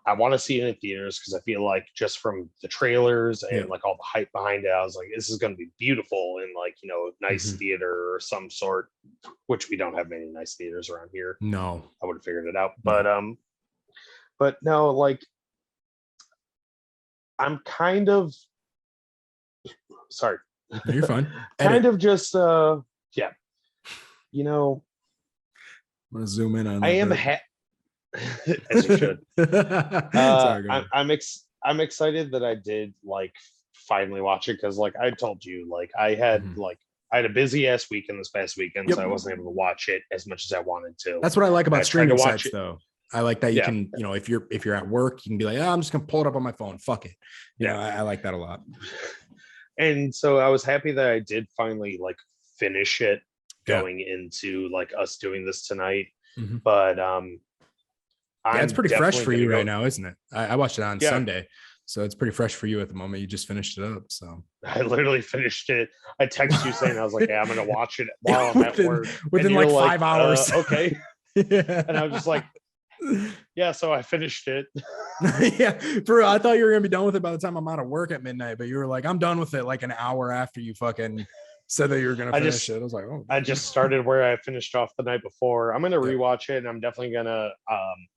I want to see it in theaters, because I feel like just from the trailers and like all the hype behind it, I was like, this is going to be beautiful in like, nice theater or some sort, which we don't have many nice theaters around here. No, I would have figured it out. But no, like, I'm kind of sorry. You're fine. Kind of just I'm gonna zoom in on. I am as you should. Sorry, I'm excited that I did like finally watch it, because like I told you, like I had a busy ass weekend this past weekend, so I wasn't able to watch it as much as I wanted to. That's what I like about streaming sites, though. I like that you can, if you're at work, you can be like, I'm just gonna pull it up on my phone. Fuck it. I like that a lot. And so I was happy that I did finally like finish it going into like us doing this tonight. But it's pretty fresh for you right now, isn't it? I watched it on Sunday, So it's pretty fresh for you at the moment. You just finished it up. So I literally finished it. I texted you saying I was like, "Yeah, I'm gonna watch it while I'm at work." Within like 5 hours. Okay. Yeah. And I was just like, "Yeah." So I finished it. Yeah, for real. I thought you were gonna be done with it by the time I'm out of work at midnight, but you were like, "I'm done with it," like an hour after you fucking said that you were gonna finish it. I was like, "Oh." I just started where I finished off the night before. I'm gonna rewatch it, and I'm definitely gonna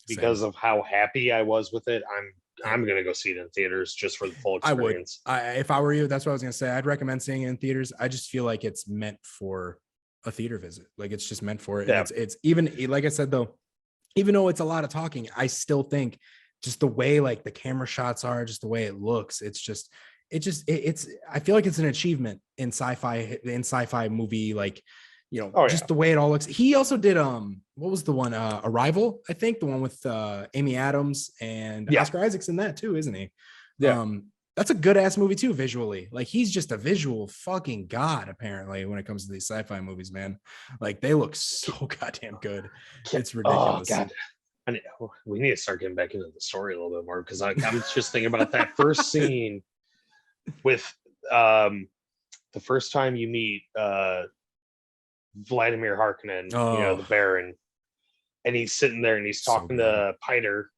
because of how happy I was with it. I'm gonna go see it in theaters just for the full experience. If I were you, that's what I was gonna say. I'd recommend seeing it in theaters. I just feel like it's meant for a theater visit. Like it's just meant for it. Yeah. It's even like I said though, even though it's a lot of talking, I still think just the way like the camera shots are, just the way it looks, it's I feel like it's an achievement in sci-fi movie, like, just the way it all looks. He also did what was the one, Arrival, I think, the one with Amy Adams and Oscar Isaac's in that too, isn't he? That's a good ass movie too, visually. Like he's just a visual fucking god apparently when it comes to these sci-fi movies, man. Like they look so goddamn good. It's ridiculous. Oh god, we need to start getting back into the story a little bit more, because I'm just thinking about that first scene with the first time you meet Vladimir Harkonnen, the Baron, and he's sitting there and he's talking to Piter,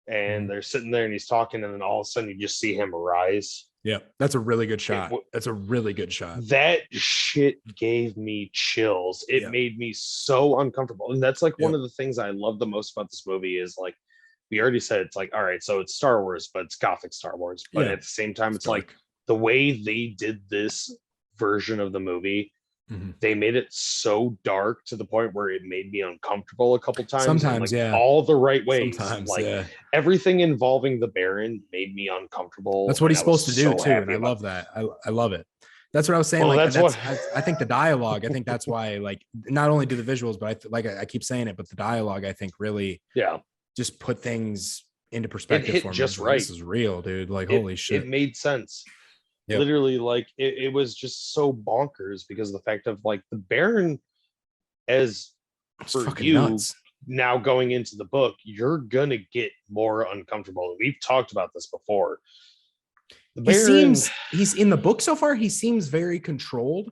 and they're sitting there and he's talking, and then all of a sudden you just see him rise. Yeah, that's a really good shot. That's a really good shot. That shit gave me chills. It made me so uncomfortable. And that's like one of the things I love the most about this movie is, like, we already said, it's like, all right, so it's Star Wars, but it's Gothic Star Wars. But at the same time, it's like the way they did this version of the movie, they made it so dark to the point where it made me uncomfortable a couple times. Sometimes, all the right ways. Sometimes, everything involving the Baron made me uncomfortable. That's what he's supposed to do too, and I love that. I love it. That's what I was saying. Well, I think the dialogue. I think that's why, like, not only do the visuals, but I keep saying it, but the dialogue, I think, really, just put things into perspective for me. Just right. This is real, dude. Like, holy shit, it made sense. Literally, like it was just so bonkers because of the fact of, like, the Baron, as for you nuts. Now going into the book, you're gonna get more uncomfortable. We've talked about this before. The Baron, he's in the book so far, he seems very controlled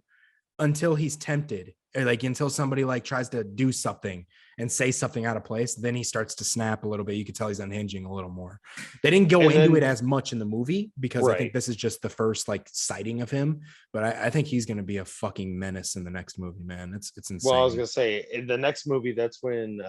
until he's tempted, or like until somebody like tries to do something and say something out of place, then he starts to snap a little bit. You can tell he's unhinging a little more. They didn't go into it as much in the movie because I think this is just the first like sighting of him. But I think he's going to be a fucking menace in the next movie, man. It's insane. Well, I was going to say, in the next movie, that's when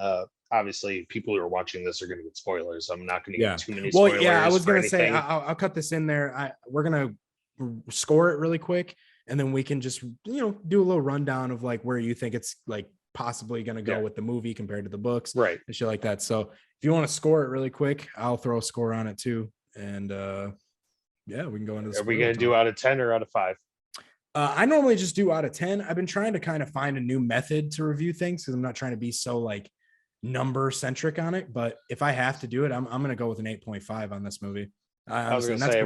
obviously people who are watching this are going to get spoilers. I'm not going to get too many spoilers. Well, yeah, I was going to say, I'll cut this in there. We're going to score it really quick, and then we can just, do a little rundown of like where you think it's like possibly going to go with the movie compared to the books, right, and shit like that. So if you want to score it really quick, I'll throw a score on it too, and we can go into this. Are we going to do out of 10 or out of 5? I normally just do out of 10. I've been trying to kind of find a new method to review things because I'm not trying to be so like number centric on it, but if I have to do it, I'm going to go with an 8.5 on this movie. I was going to say,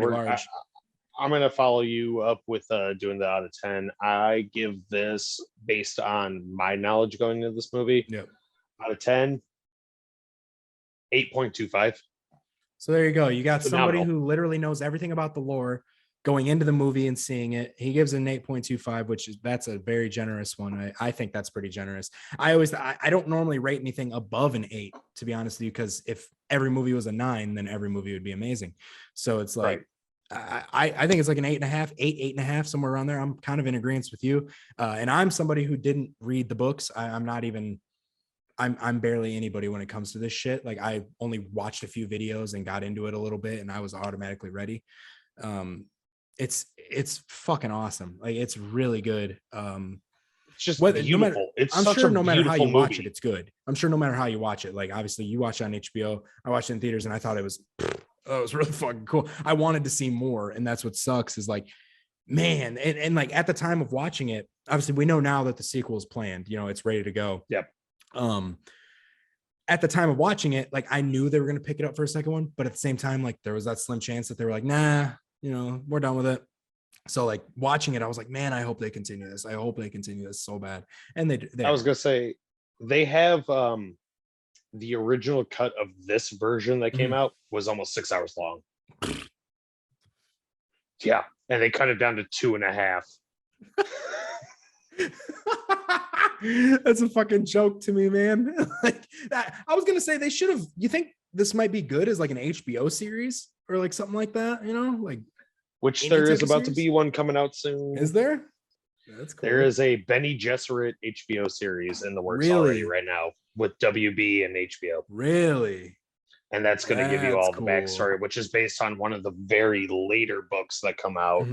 I'm going to follow you up with doing the out of 10. I give this, based on my knowledge going into this movie, out of 10, 8.25. So there you go. You got somebody who literally knows everything about the lore going into the movie and seeing it. He gives it an 8.25, that's a very generous one. I think that's pretty generous. I don't normally rate anything above an 8, to be honest with you, because if every movie was a 9, then every movie would be amazing. So it's like, I think it's like an 8.5, 8.5, somewhere around there. I'm kind of in agreement with you. And I'm somebody who didn't read the books. I'm barely anybody when it comes to this shit. Like I only watched a few videos and got into it a little bit, and I was automatically ready. It's fucking awesome. Like it's really good. It's just beautiful. No matter how you watch it, it's good. I'm sure no matter how you watch it, like obviously you watch it on HBO, I watched it in theaters, and I thought it was really fucking cool. I wanted to see more, and that's what sucks is like, man, and like at the time of watching it, obviously we know now that the sequel is planned, it's ready to go. Yep. At the time of watching it, like I knew they were going to pick it up for a second one, but at the same time, like there was that slim chance that they were like, nah, we're done with it. So like watching it, I was like, man, I hope they continue this. I hope they continue this so bad. And they I was going to say, they have the original cut of this version that came out was almost 6 hours long. Yeah, and they cut it down to 2.5. That's a fucking joke to me, man. Like that, I was gonna say they should have. You think this might be good as like an HBO series or like something like that? You know, like which there is about to be one coming out soon. Is there? That's cool. There is a Benny Gesserit HBO series in the works already right now with WB and HBO. Really? And that's going to give you all the backstory, which is based on one of the very later books that come out.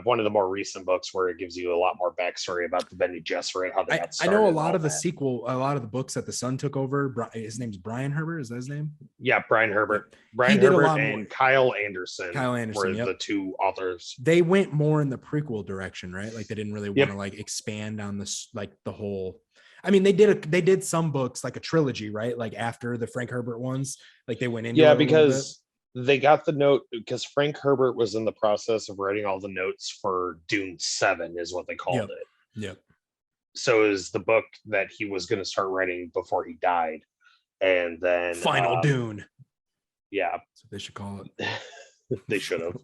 One of the more recent books where it gives you a lot more backstory about the Benny Gesserit, how they got started. I know a lot of the sequel, a lot of the books that the son took over. His name's Brian Herbert. Is that his name? Yeah, Brian Herbert. Brian Herbert and Kyle Anderson. Were the two authors. They went more in the prequel direction, right? Like they didn't really want to like expand on this, like the whole. I mean, they did some books like a trilogy, right? Like after the Frank Herbert ones, like they went into because they got the note because Frank Herbert was in the process of writing all the notes for Dune 7 is what they called it. Yep. So it was the book that he was going to start writing before he died. And then Final Dune. Yeah. So they should call it. They should have.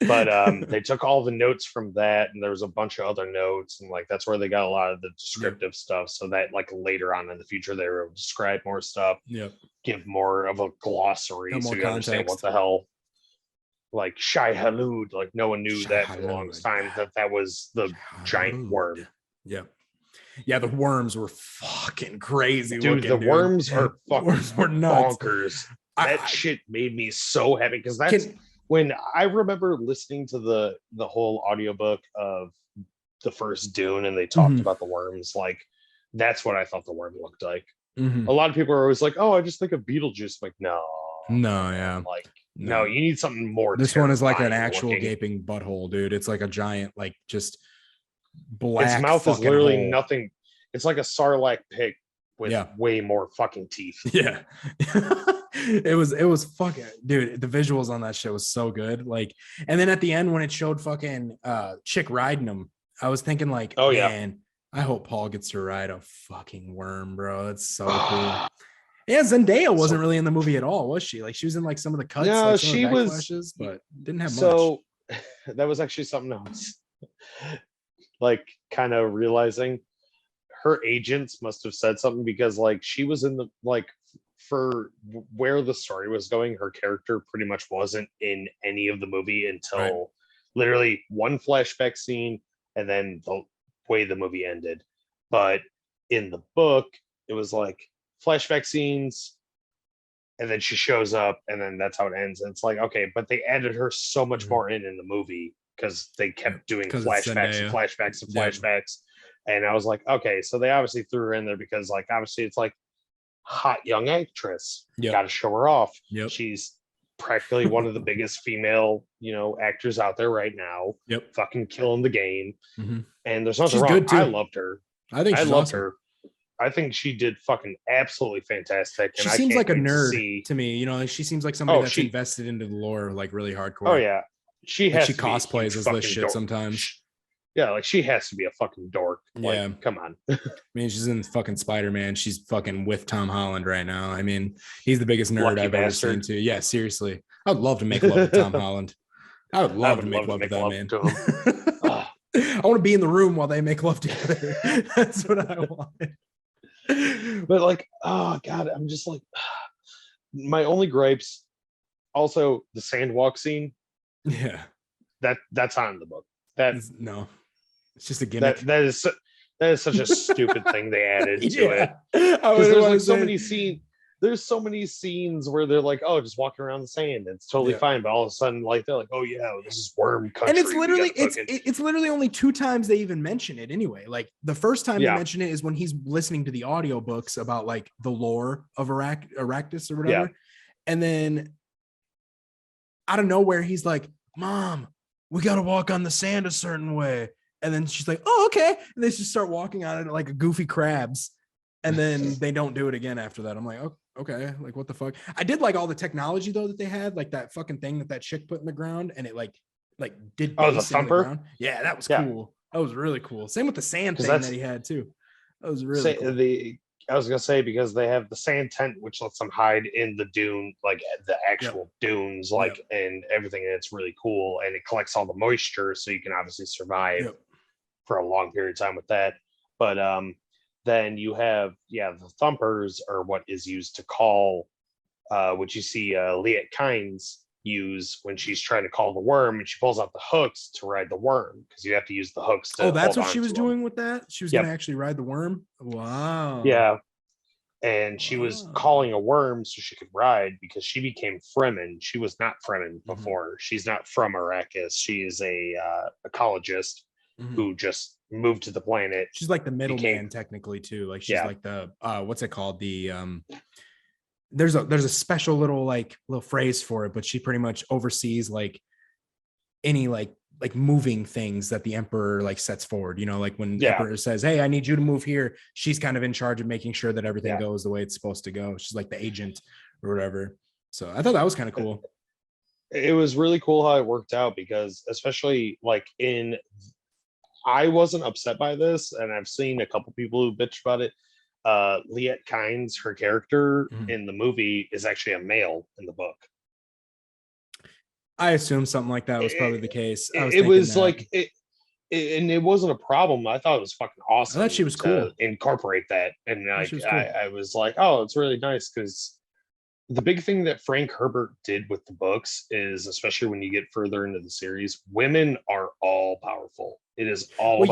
But they took all the notes from that, and there was a bunch of other notes, and like that's where they got a lot of the descriptive stuff. So that like later on in the future they will describe more stuff. Yep. Give more of a glossary so you context. understand what the hell. Like Shai Halud, like no one knew that for the longest time that was the giant worm. Yep. Yeah, the worms were fucking crazy. Dude, the worms are fucking were nuts. Bonkers. That shit made me so happy because that's when I remember listening to the whole audiobook of the first Dune and they talked about the worms. Like that's what I thought the worm looked like. A lot of people are always like, "Oh, I just think of Beetlejuice." I'm like, no, yeah, like no, you need something more. This one is like an actual gaping butthole, dude. It's like a giant, like just black. Its mouth is literally hole. nothing. It's like a sarlacc pig with way more fucking teeth. Yeah. It was fucking, dude, the visuals on that shit was so good. Like, and then at the end when it showed fucking chick riding him, I was thinking like, man, I hope Paul gets to ride a fucking worm, bro. That's so cool. Yeah, Zendaya wasn't really in the movie at all, was she? Like she was in like some of the cuts, no, like she was flashes, but didn't have much. So that was actually something else. Like kind of realizing her agents must have said something because like she was in the like for where the story was going, her character pretty much wasn't in any of the movie until literally one flashback scene and then the way the movie ended. But in the book, it was like flashback scenes and then she shows up and then that's how it ends. And it's like, okay, but they added her so much more in the movie because they kept doing flashbacks and flashbacks and flashbacks. And I was like, okay, so they obviously threw her in there because like obviously it's like hot young actress. Got to show her off. She's practically one of the biggest female, actors out there right now. Fucking killing the game. And there's nothing wrong. I loved her. I think I loved her. I think she did fucking absolutely fantastic. She seems like a nerd to me. She seems like somebody that's invested into the lore like really hardcore. Oh yeah, she cosplays as this shit dork. Sometimes. Yeah, like she has to be a fucking dork. Like, come on. I mean, she's in fucking Spider-Man. She's fucking with Tom Holland right now. I mean, he's the biggest nerd I've ever seen too. Yeah, seriously. I would love to make love with Tom Holland. I would love to make love with that man. I want to be in the room while they make love together. That's what I want. But like, oh God, I'm just like, my only gripes, also the sandwalk scene. Yeah. That's not in the book. No. It's just a gimmick. That is such a stupid thing they added to it. Because there's like so many scenes. There's so many scenes where they're like, "Oh, just walking around the sand, it's totally fine." But all of a sudden, like they're like, "Oh yeah, this is worm country." And it's literally only 2 times they even mention it anyway. Like the first time they mention it is when he's listening to the audiobooks about like the lore of Arrakis or whatever, and then out of nowhere he's like, "Mom, we got to walk on the sand a certain way." And then she's like, "Oh, okay." And they just start walking on it like a goofy crabs. And then they don't do it again after that. I'm like, oh, okay. Like, what the fuck? I did like all the technology though that they had, like that fucking thing that chick put in the ground and it like did. Oh, the thumper? Yeah, that was cool. That was really cool. Same with the sand thing that he had too. That was really cool. I was gonna say because they have the sand tent, which lets them hide in the dune, like the actual dunes, like and everything. And it's really cool, and it collects all the moisture, so you can obviously survive for a long period of time with that. But then you have the thumpers are what is used to call, which you see Liet Kynes use when she's trying to call the worm, and she pulls out the hooks to ride the worm because you have to use the hooks to. Oh, that's what she was doing with that. She was going to actually ride the worm. Wow. Yeah, and she was calling a worm so she could ride because she became Fremen. She was not Fremen before. She's not from Arrakis. She is a ecologist who just moved to the planet. She's like the middleman technically too. Like she's like the what's it called? The there's a special little phrase for it, but she pretty much oversees like any like moving things that the emperor like sets forward, like when the emperor says, hey, I need you to move here, she's kind of in charge of making sure that everything goes the way it's supposed to go. She's like the agent or whatever. So I thought that was kind of cool. It was really cool how it worked out because especially like I wasn't upset by this, and I've seen a couple people who bitch about it. Liet Kynes, her character in the movie, is actually a male in the book. I assume something like that was probably the case. It was like it, and it wasn't a problem. I thought it was fucking awesome. I thought she was cool. Incorporate that, and cool. I was like, oh, it's really nice because the big thing that Frank Herbert did with the books is, especially when you get further into the series, women are all powerful. It is all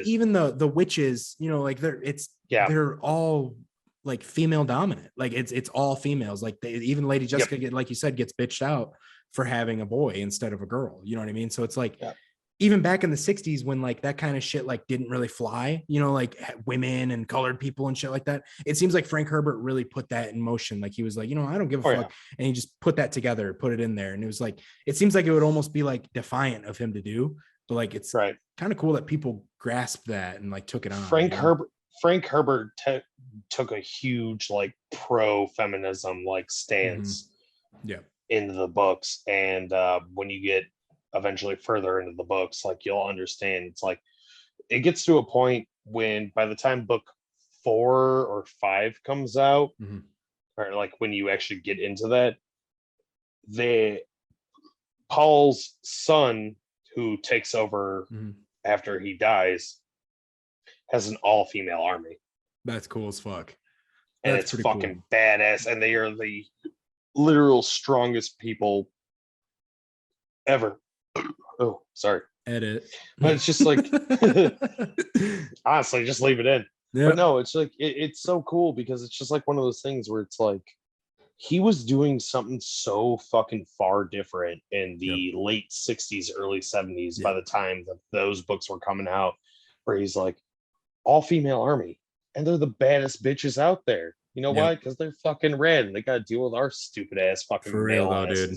even the witches, like they're all like female dominant. Like it's all females. Like even Lady Jessica, like you said, gets bitched out for having a boy instead of a girl. You know what I mean? So it's like even back in the 60s when like that kind of shit like didn't really fly, like women and colored people and shit like that. It seems like Frank Herbert really put that in motion. Like he was like, I don't give a fuck. And he just put that together, put it in there. And it was like, it seems like it would almost be like defiant of him to do, but like, it's kind of cool that people grasped that and like took it on. Frank Herbert took a huge like pro feminism like stance into the books. And when you get eventually further into the books, like you'll understand, it's like it gets to a point when by the time book 4 or 5 comes out, or like when you actually get into that, Paul's son, who takes over after he dies, has an all-female army. That's cool as fuck. And it's fucking badass, and they are the literal strongest people ever. Oh, sorry. Edit. But it's just like honestly, just leave it in. But no, it's like it's so cool because it's just like one of those things where it's like he was doing something so fucking far different in the late 60s, early 70s by the time that those books were coming out, where he's like, all female army, and they're the baddest bitches out there. You know why? Because they're fucking red and they gotta deal with our stupid ass fucking for real though, dude.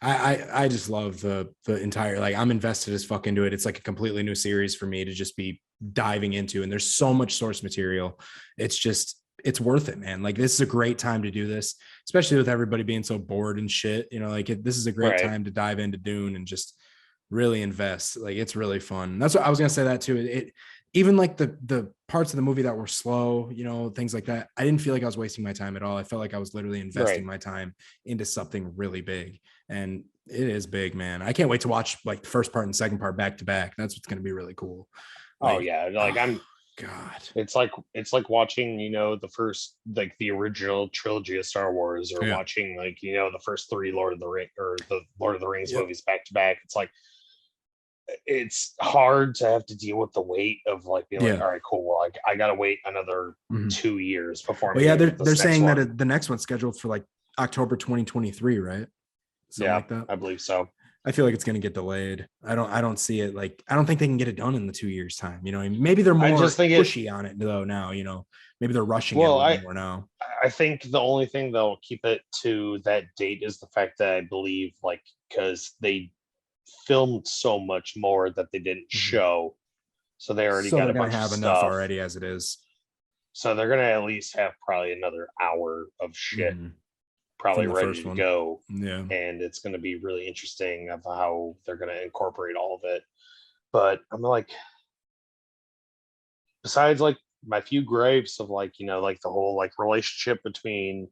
I just love the entire, like, I'm invested as fuck into it. It's like a completely new series for me to just be diving into, and there's so much source material. It's worth it, man. Like, this is a great time to do this, especially with everybody being so bored and shit. This is a great time to dive into Dune and just really invest. Like, it's really fun. That's what I was gonna say that too. Even like the parts of the movie that were slow, things like that, I didn't feel like I was wasting my time at all. I felt like I was literally investing my time into something really big, and it is big, man. I can't wait to watch like the first part and second part back to back. That's what's going to be really cool. God, it's like watching, the first, like the original trilogy of Star Wars, or watching like, the first 3 Lord of the Rings movies back to back. It's like, it's hard to have to deal with the weight of like being like, all right, cool. Well, I gotta wait another 2 years before. Well, they're saying that the next one's scheduled for like October 2023, right? Something like that. I believe so. I feel like it's going to get delayed. I don't see it. Like, I don't think they can get it done in the 2 years time. Maybe they're more pushy on it though now. Maybe they're rushing it more now. I think the only thing that'll keep it to that date is the fact that I believe, like, because they filmed so much more that they didn't show, so they already got a bunch of stuff enough already as it is. So they're gonna at least have probably another hour of shit probably ready to go. And it's gonna be really interesting of how they're gonna incorporate all of it. But I'm like, besides like my few gripes of like, like the whole like relationship between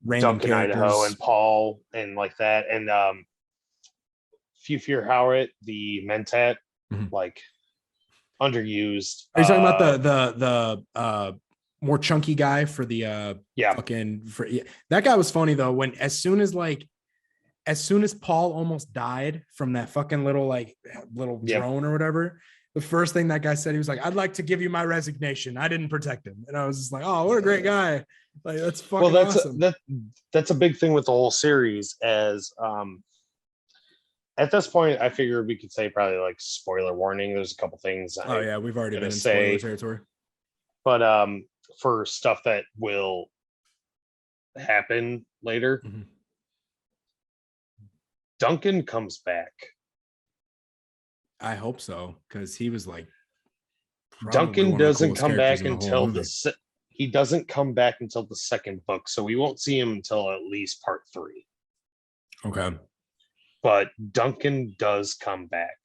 Random Duncan Idaho characters. and Paul and like that, and Few Fear Howard, the Mentat, Mhm. like underused. Are you talking about the more chunky guy for the Yeah, fucking for yeah. That guy was funny though, when as soon as Paul almost died from that fucking little yeah. drone or whatever, the first thing that guy said, he was like, "I'd like to give you my resignation. I didn't protect him." And I was just like, "Oh, what a great guy. Like, that's Well, fucking awesome." that's a big thing with the whole series. As at this point, I figure we could say probably like spoiler warning. There's a couple things Oh I'm yeah, we've already been gonna in spoiler say, territory. but for stuff that will happen later, Mm-hmm. Duncan comes back. I hope so, because he was like probably Duncan one of the doesn't coolest come characters back in the whole until movie. he doesn't come back until the second book, so we won't see him until at least part 3. Okay. But Duncan does come back,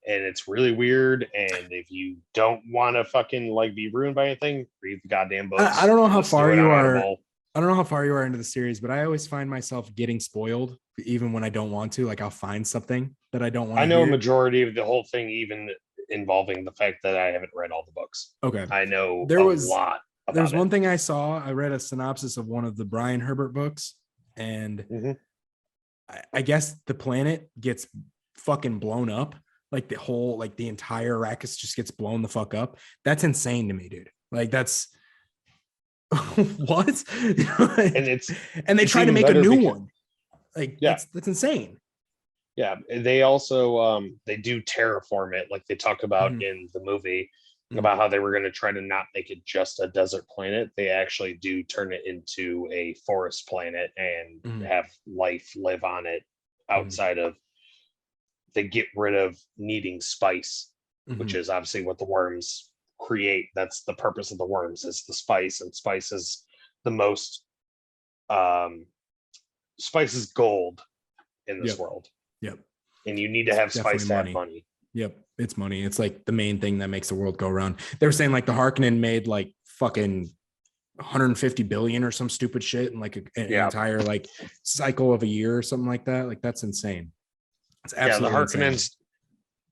and it's really weird. And if you don't want to fucking like be ruined by anything, read the goddamn books. I don't know how Listen to far it you on are. Audible. I don't know how far you are into the series, but I always find myself getting spoiled, even when I don't want to. Like I'll find something that I don't want I to know a hear. majority of the whole thing, even involving the fact that I haven't read all the books. Okay. I know There a was lot there was about one it. thing I saw. I read a synopsis of one of the Brian Herbert books, and I guess the planet gets fucking blown up. Like the entire Arrakis just gets blown the fuck up. That's insane to me, dude. Like that's what? And and they it's try to even make a better new because one. Like yeah, that's insane. yeah. They also they do terraform it, like they talk about Mhm. in the movie Mhm. about how they were going to try to not make it just a desert planet. They actually do turn it into a forest planet and Mhm. have life live on it Mhm. outside of. They get rid of needing spice, which Mhm. is obviously what the worms create. That's the purpose of the worms, is the spice, and spice is the most um spice is gold in this Yep. world, Yep. and you need to It's have definitely spice to have money. money. Yep. It's money. It's like the main thing that makes the world go around. They were saying like the Harkonnen made like fucking 150 billion or some stupid shit in like an Yeah, entire like cycle of a year or something like that. Like that's insane. It's yeah. absolutely insane.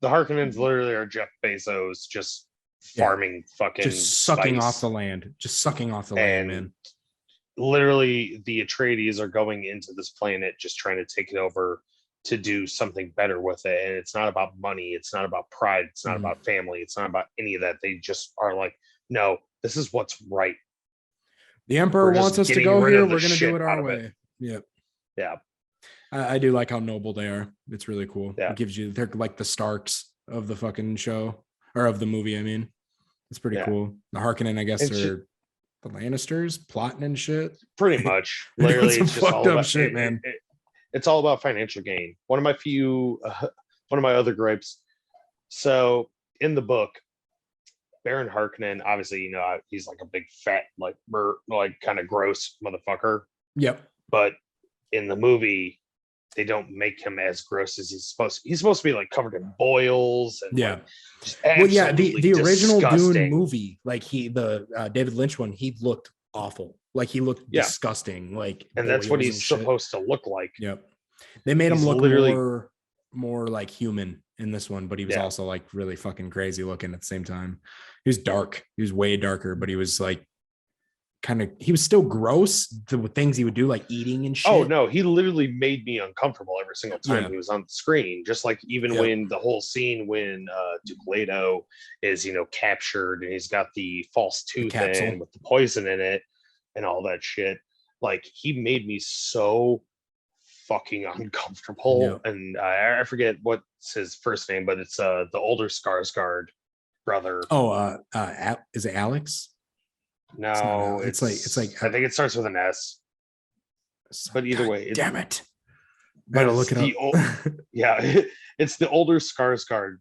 The Harkonnens literally are Jeff Bezos just Yeah. farming fucking Just sucking off the spice, land. Just sucking off the land, and man. literally the Atreides are going into this planet just trying to take it over to do something better with it. And it's not about money, it's not about pride, it's not Mhm. about family, it's not about any of that. They just are like, no, this is what's right. The Emperor We're wants just us to getting go rid here. of the We're going to do shit it out our of it. way. Yep. Yeah. I do like how noble they are. It's really cool. Yeah. It gives you, they're like the Starks of the fucking show or of the movie. I mean, it's pretty Yeah. cool. The Harkonnen, I guess, And are the Lannisters plotting and shit. pretty much, They're doing literally, some it's just fucked all up about shit, man. it's all about financial gain. One of my other gripes. So in the book, Baron Harkonnen, obviously, he's like a big fat, like kind of gross motherfucker. Yep. But in the movie, they don't make him as gross as he's supposed to. He's supposed to be like covered in boils and Yeah. like just Well, yeah, absolutely the original Dune disgusting. movie, like the David Lynch one, he looked awful. Like he looked Yeah, disgusting, like and that's what boils and he's shit. supposed to look like. Yep. They made him He's look literally more like human in this one, but he was yeah. also like really fucking crazy looking at the same time. He was dark. He was way darker, but he was like he was still gross. The things he would do, like eating and shit. Oh no, he literally made me uncomfortable every single time he was on the screen. Just like even when the whole scene when Duke Leto is captured and he's got the false tooth in with the poison in it and all that shit. Like he made me so fucking uncomfortable. And I forget what's his first name, but it's the older Skarsgård brother. Oh, is it Alex? No, it's like I think it starts with an S. But either way, damn it. But it's it's the older Skarsgård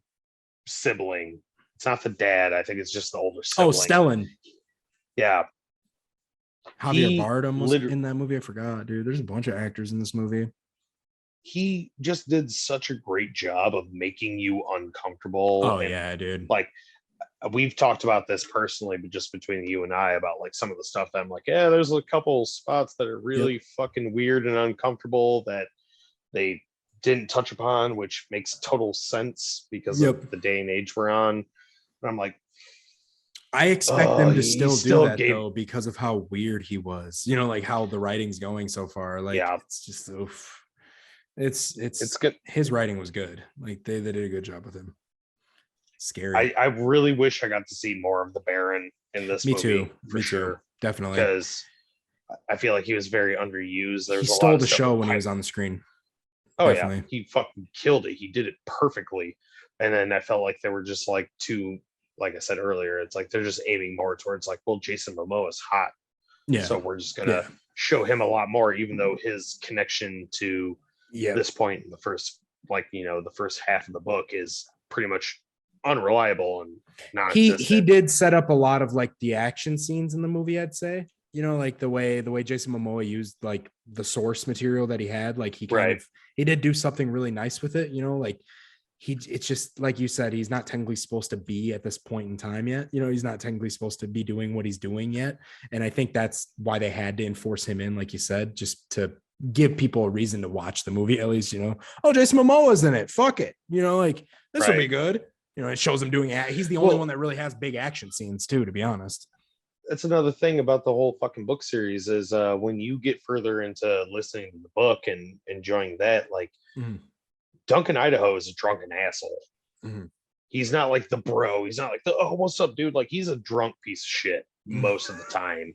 sibling. It's not the dad. I think it's just the older sibling. Oh, Stellan. Yeah. Javier Bardem was in that movie. I forgot, dude. There's a bunch of actors in this movie. He just did such a great job of making you uncomfortable. Oh, yeah, dude. Like, we've talked about this personally, but just between you and I about like some of the stuff that I'm like, yeah, there's a couple spots that are really fucking weird and uncomfortable that they didn't touch upon, which makes total sense because of the day and age we're on. And I'm like, I expect them to still do that though, because of how weird he was, you know, like how the writing's going so far. Like, it's just, it's good. His writing was good. Like they did a good job with him. Scary. I really wish I got to see more of the Baron in this movie. Too. For sure. Definitely. Because I feel like he was very underused. He stole the show when he was on the screen. Oh, definitely. Yeah. He fucking killed it. He did it perfectly. And then I felt like they were just like too, like I said earlier, it's like they're just aiming more towards like, well, Jason Momoa is hot. Yeah. So we're just going to show him a lot more, even though his connection to this point in the first, like, you know, the first half of the book is pretty much unreliable and non-existent. He did set up a lot of like the action scenes in the movie, I'd say, you know, like the way Jason Momoa used like the source material that he had, like he he did do something really nice with it, you know, like it's just like you said, he's not technically supposed to be at this point in time yet, you know, he's not technically supposed to be doing what he's doing yet. And I think that's why they had to enforce him in, like you said, just to give people a reason to watch the movie, at least, you know, oh, Jason Momoa's in it, fuck it, you know, like this will be good. You know, it shows him doing it. He's the only one that really has big action scenes too, to be honest. That's another thing about the whole fucking book series is when you get further into listening to the book and enjoying that, like Duncan Idaho is a drunken asshole. He's not like the bro. He's not like the, oh, what's up, dude? Like he's a drunk piece of shit most of the time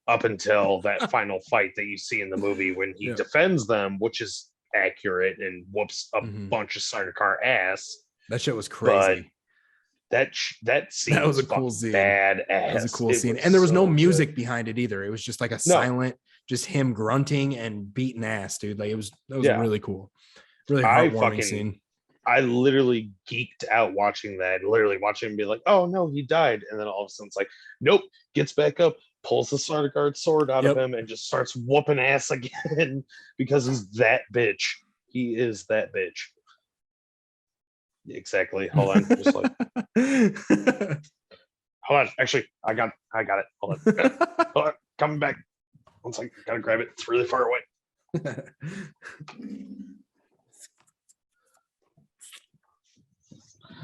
up until that final fight that you see in the movie when he defends them, which is accurate and whoops a bunch of Sardaukar ass. That shit was crazy. But that scene was a cool scene. Badass. That was a cool scene. And there was no music behind it either. It was just like a silent, just him grunting and beating ass, dude. Like that was really cool. Really heartwarming scene. I literally geeked out watching that, literally watching him be like, oh no, he died. And then all of a sudden it's like, nope, gets back up, pulls the Sardaukar sword out of him and just starts whooping ass again because he's that bitch. He is that bitch. Exactly. Hold on. Just like hold on. Actually, I got it. Hold on. Hold on. Coming back. One second. Gotta grab it. It's really far away.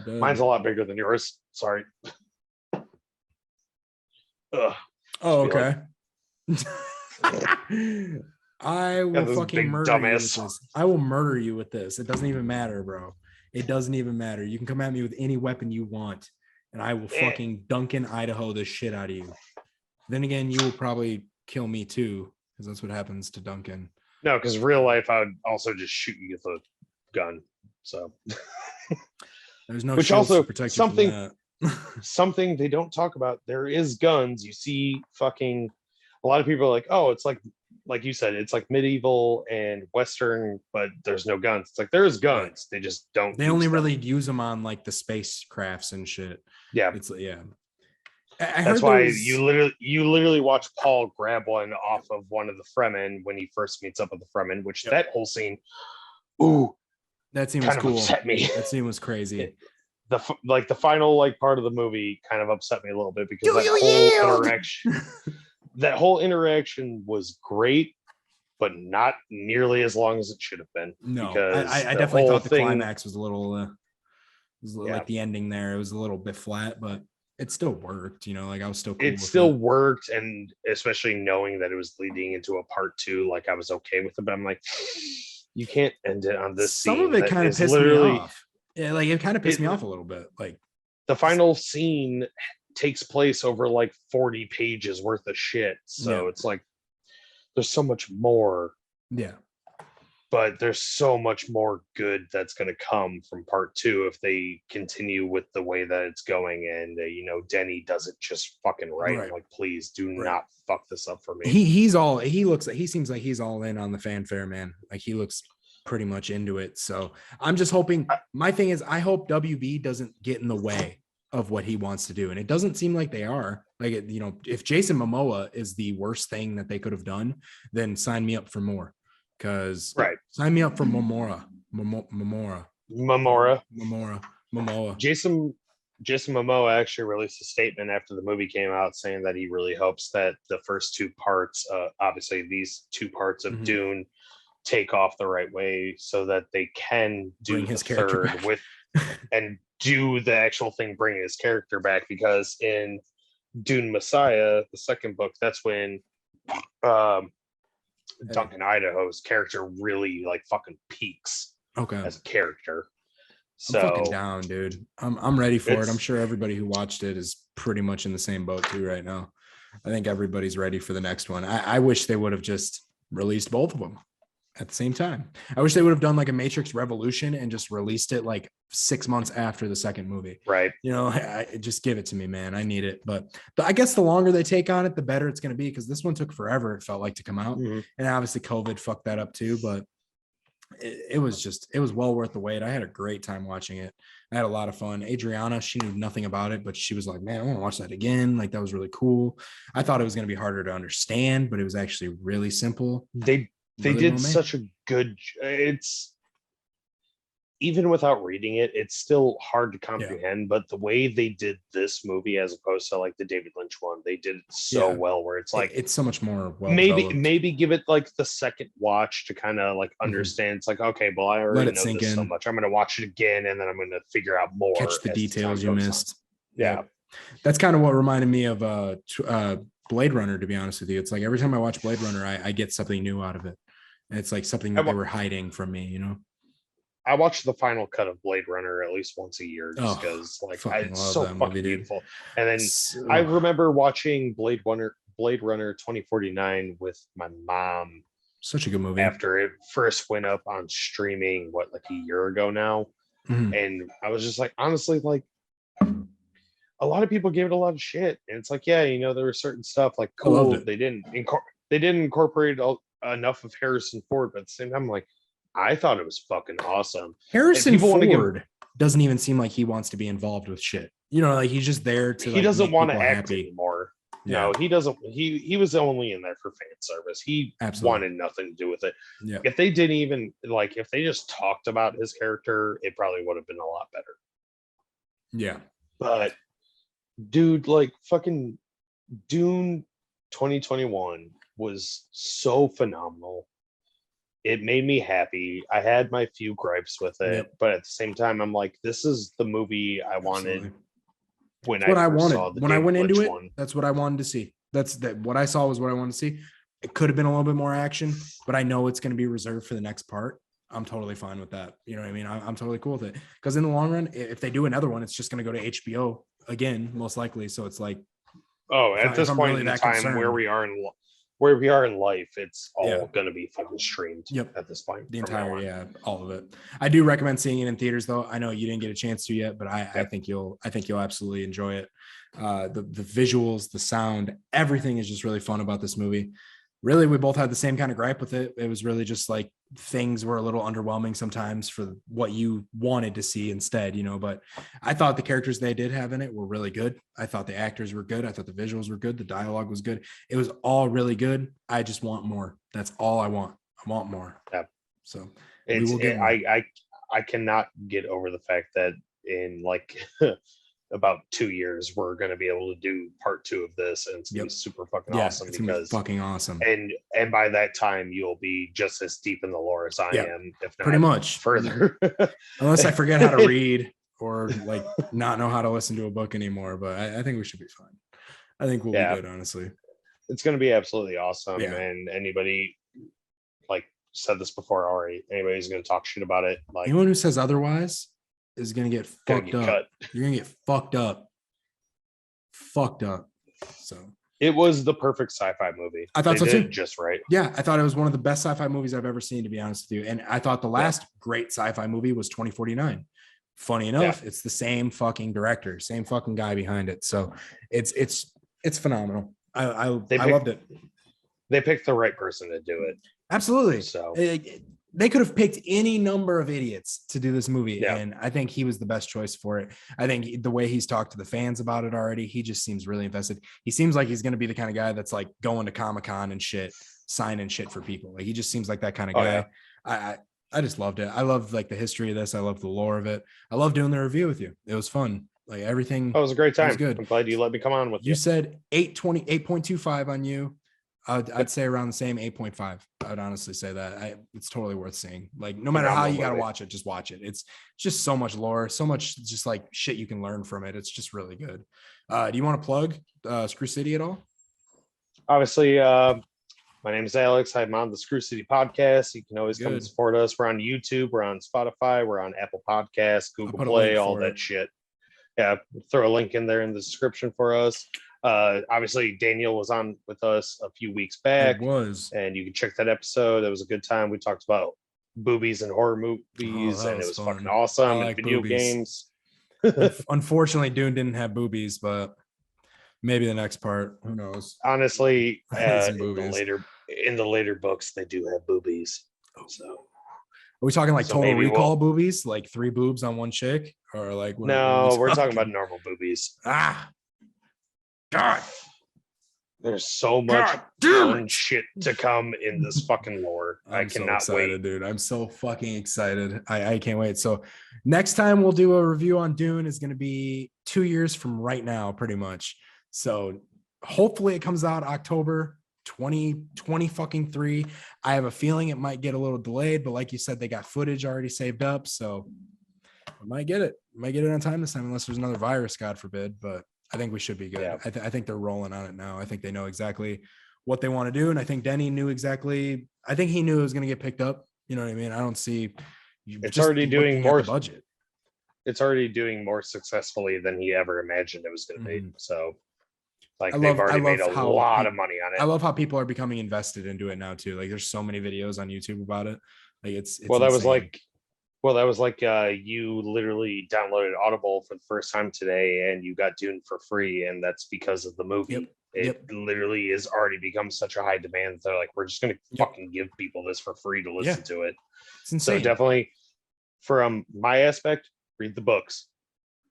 Mine's a lot bigger than yours. Sorry. Ugh. Oh, okay. I will fucking murder you with this. I will murder you with this. It doesn't even matter, bro. It doesn't even matter. You can come at me with any weapon you want, and I will fucking Duncan Idaho the shit out of you. Then again, you will probably kill me too, because that's what happens to Duncan. No, because real life, I would also just shoot you with a gun. So there's no shields to protect you from that. Something they don't talk about. There is guns. You see, fucking a lot of people are like, oh, it's like you said, it's like medieval and Western, but there's no guns. It's like there's guns. They just don't. They only really use them on like the spacecrafts and shit. Yeah, it's that's why you literally watch Paul grab one off of one of the Fremen when he first meets up with the Fremen. Which that whole scene, that scene was cool. Upset me. That scene was crazy. The final part of the movie kind of upset me a little bit because that whole interaction was great, but not nearly as long as it should have been. No, because I definitely thought the climax was a little, like the ending there. It was a little bit flat, but it still worked. You know, like I was still cool. It still worked, and especially knowing that it was leading into a part 2, like I was okay with it. But I'm like, you can't end it on this. Some of it kind of pissed me off. Yeah, like it kind of pissed me off a little bit. Like the final scene takes place over like 40 pages worth of shit. So it's like there's so much more. Yeah. But there's so much more good that's going to come from part 2 if they continue with the way that it's going. And, Denny does it just fucking right. I'm like, please do not fuck this up for me. He seems like he's all in on the fanfare, man. Like he looks pretty much into it. So I'm just hoping, my thing is, I hope WB doesn't get in the way of what he wants to do. And it doesn't seem like they are. Like, if Jason Momoa is the worst thing that they could have done, then sign me up for more. Because sign me up for Momoa. Jason Jason Momoa actually released a statement after the movie came out saying that he really hopes that the first two parts, obviously these two parts of Dune, take off the right way so that they can do Bring his character third back. with and do the actual thing, bringing his character back. Because in Dune Messiah, the second book, that's when Duncan Idaho's character really like fucking peaks as a character. So I'm fucking down, dude. I'm ready for it. I'm sure everybody who watched it is pretty much in the same boat too right now. I think everybody's ready for the next one. I wish they would have just released both of them at the same time. I wish they would have done like a Matrix Revolution and just released it like 6 months after the second movie. Right. You know, just give it to me, man. I need it. But I guess the longer they take on it, the better it's going to be, because this one took forever, it felt like, to come out. And obviously COVID fucked that up too. But it was well worth the wait. I had a great time watching it. I had a lot of fun. Adriana, she knew nothing about it, but she was like, man, I want to watch that again. Like, that was really cool. I thought it was going to be harder to understand, but it was actually really simple. They did such a good, it's, even without reading it, it's still hard to comprehend. But the way they did this movie, as opposed to like the David Lynch one, they did it so well, where it's like, it's so much more well maybe give it like the second watch to kind of like understand. It's like, okay, well, I already know this so much, I'm going to watch it again, and then I'm going to figure out more, catch the details you missed. Yeah, that's kind of what reminded me of Blade Runner, to be honest with you. It's like every time I watch Blade Runner, I get something new out of it. And it's like something that they were hiding from me, you know. I watch the final cut of Blade Runner at least once a year, just because it's so fucking beautiful. And then I remember watching Blade Runner 2049 with my mom. Such a good movie. After it first went up on streaming, like a year ago now. And I was just like, honestly, like, a lot of people gave it a lot of shit. And it's like, yeah, you know, there were certain stuff like, cool, they didn't incorporate enough of Harrison Ford, but at the same time, like, I thought it was fucking awesome. Harrison Ford doesn't even seem like he wants to be involved with shit. You know, like, he's just there to. He doesn't want to act anymore. Yeah. No, he doesn't. He was only in there for fan service. He wanted nothing to do with it. Yeah. If they didn't even if they just talked about his character, it probably would have been a lot better. Yeah. But dude, like, fucking Dune 2021 was so phenomenal. It made me happy. I had my few gripes with it, but at the same time, I'm like, this is the movie I wanted. When I went into it, that's what I wanted to see. What I saw was what I wanted to see. It could have been a little bit more action, but I know it's going to be reserved for the next part. I'm totally fine with that. You know what I mean? I'm totally cool with it, because in the long run, if they do another one, it's just going to go to HBO again, most likely. So it's like, at this point in time, where we are in life, it's all going to be fucking streamed. At this point, the entire, all of it. I do recommend seeing it in theaters, though. I know you didn't get a chance to yet, but I think you'll absolutely enjoy it. The visuals, the sound, everything is just really fun about this movie. Really, we both had the same kind of gripe with it. It was really just like, things were a little underwhelming sometimes for what you wanted to see instead, you know, but I thought the characters they did have in it were really good. I thought the actors were good. I thought the visuals were good. The dialogue was good. It was all really good. I just want more. That's all I want. I want more. Yeah. So I cannot get over the fact that in about 2 years, we're going to be able to do part 2 of this, and it's going to be super fucking awesome. It's because fucking awesome. And by that time, you'll be just as deep in the lore as I am, if not pretty much further. Unless I forget how to read or like not know how to listen to a book anymore, but I think we should be fine. I think we'll be good, honestly. It's going to be absolutely awesome. And anybody, like, said this before already, anybody's going to talk shit about it, like, anyone who says otherwise is gonna get fucked up. Cut. You're gonna get fucked up. So it was the perfect sci-fi movie. I thought so too. Just right. Yeah, I thought it was one of the best sci-fi movies I've ever seen, to be honest with you. And I thought the last great sci-fi movie was 2049. Funny enough, it's the same fucking director, same fucking guy behind it. So it's phenomenal. I loved it. They picked the right person to do it. Absolutely. So they could have picked any number of idiots to do this movie, and I think he was the best choice for it. I think the way he's talked to the fans about it already, he just seems really invested. He seems like he's going to be the kind of guy that's like going to Comic-Con and shit, signing shit for people. Like, he just seems like that kind of guy. Yeah. I just loved it. I love like the history of this. I love the lore of it. I love doing the review with you. It was fun. Like everything. Oh, it was a great time. Was good. I'm glad you let me come on with you. You said 8.25 on you. I'd say around the same 8.5. I'd honestly say that it's totally worth seeing. Like no matter how you got to watch it, just watch it. It's just so much lore, so much just like shit you can learn from it. It's just really good. Do you want to plug Screw City at all? Obviously, my name is Alex. I'm on the Screw City podcast. You can always come and support us. We're on YouTube. We're on Spotify. We're on Apple Podcasts, Google Play, all that shit. Yeah, throw a link in there in the description for us. Obviously Daniel was on with us a few weeks back. And you can check that episode. It was a good time. We talked about boobies and horror movies, and it was fucking awesome. Like and video games. Unfortunately, Dune didn't have boobies, but maybe the next part. Who knows? Honestly, in the later books, they do have boobies. So are we talking like Total Recall boobies, like 3 boobs on one chick, or like no? We're talking about normal boobies. God, there's so much fun shit to come in this fucking lore. I cannot wait, dude. I'm so fucking excited. I can't wait. So next time we'll do a review on Dune is going to be 2 years from right now, pretty much. So hopefully it comes out October 2023. I have a feeling it might get a little delayed, but like you said, they got footage already saved up, so I might get it. On time this time, unless there's another virus, God forbid. But I think we should be good. Yeah. I think they're rolling on it now. I think they know exactly what they want to do, and I think Denny knew exactly. I think he knew it was going to get picked up. You know what I mean? I don't see. It's already doing more budget. It's already doing more successfully than he ever imagined it was going to be. So. Like they've already made a lot of money on it. I love how people are becoming invested into it now too. Like there's so many videos on YouTube about it. Like it's that was like you literally downloaded Audible for the first time today and you got Dune for free, and that's because of the movie. It literally has already become such a high demand. They're like, we're just gonna fucking give people this for free to listen to it. It's insane. So definitely from my aspect, read the books,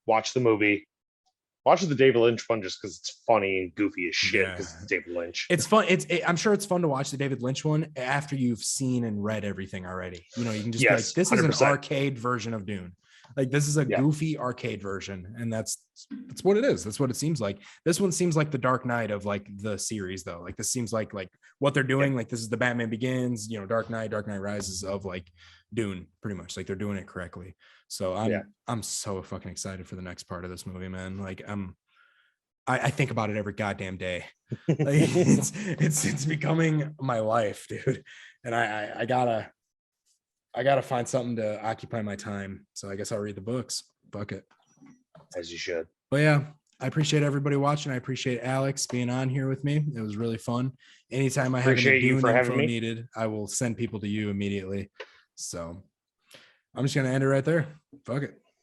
watch the movie. Watch the David Lynch one just because it's funny and goofy as shit because it's David Lynch. It's fun. I'm sure it's fun to watch the David Lynch one after you've seen and read everything already. You know, you can just be like, this 100%. Is an arcade version of Dune. Like this is a goofy arcade version, and that's what it is. That's what it seems like. This one seems like the Dark Knight of like the series, though. Like this seems like what they're doing. Like this is the Batman Begins, Dark Knight Rises of like Dune, pretty much. Like they're doing it correctly. So I'm so fucking excited for the next part of this movie, man. Like I think about it every goddamn day. Like it's becoming my life, dude. And I gotta find something to occupy my time. So I guess I'll read the books. Fuck it. As you should. But yeah, I appreciate everybody watching. I appreciate Alex being on here with me. It was really fun. Anytime I have any Dune info needed, I will send people to you immediately. So I'm just gonna end it right there. Fuck it.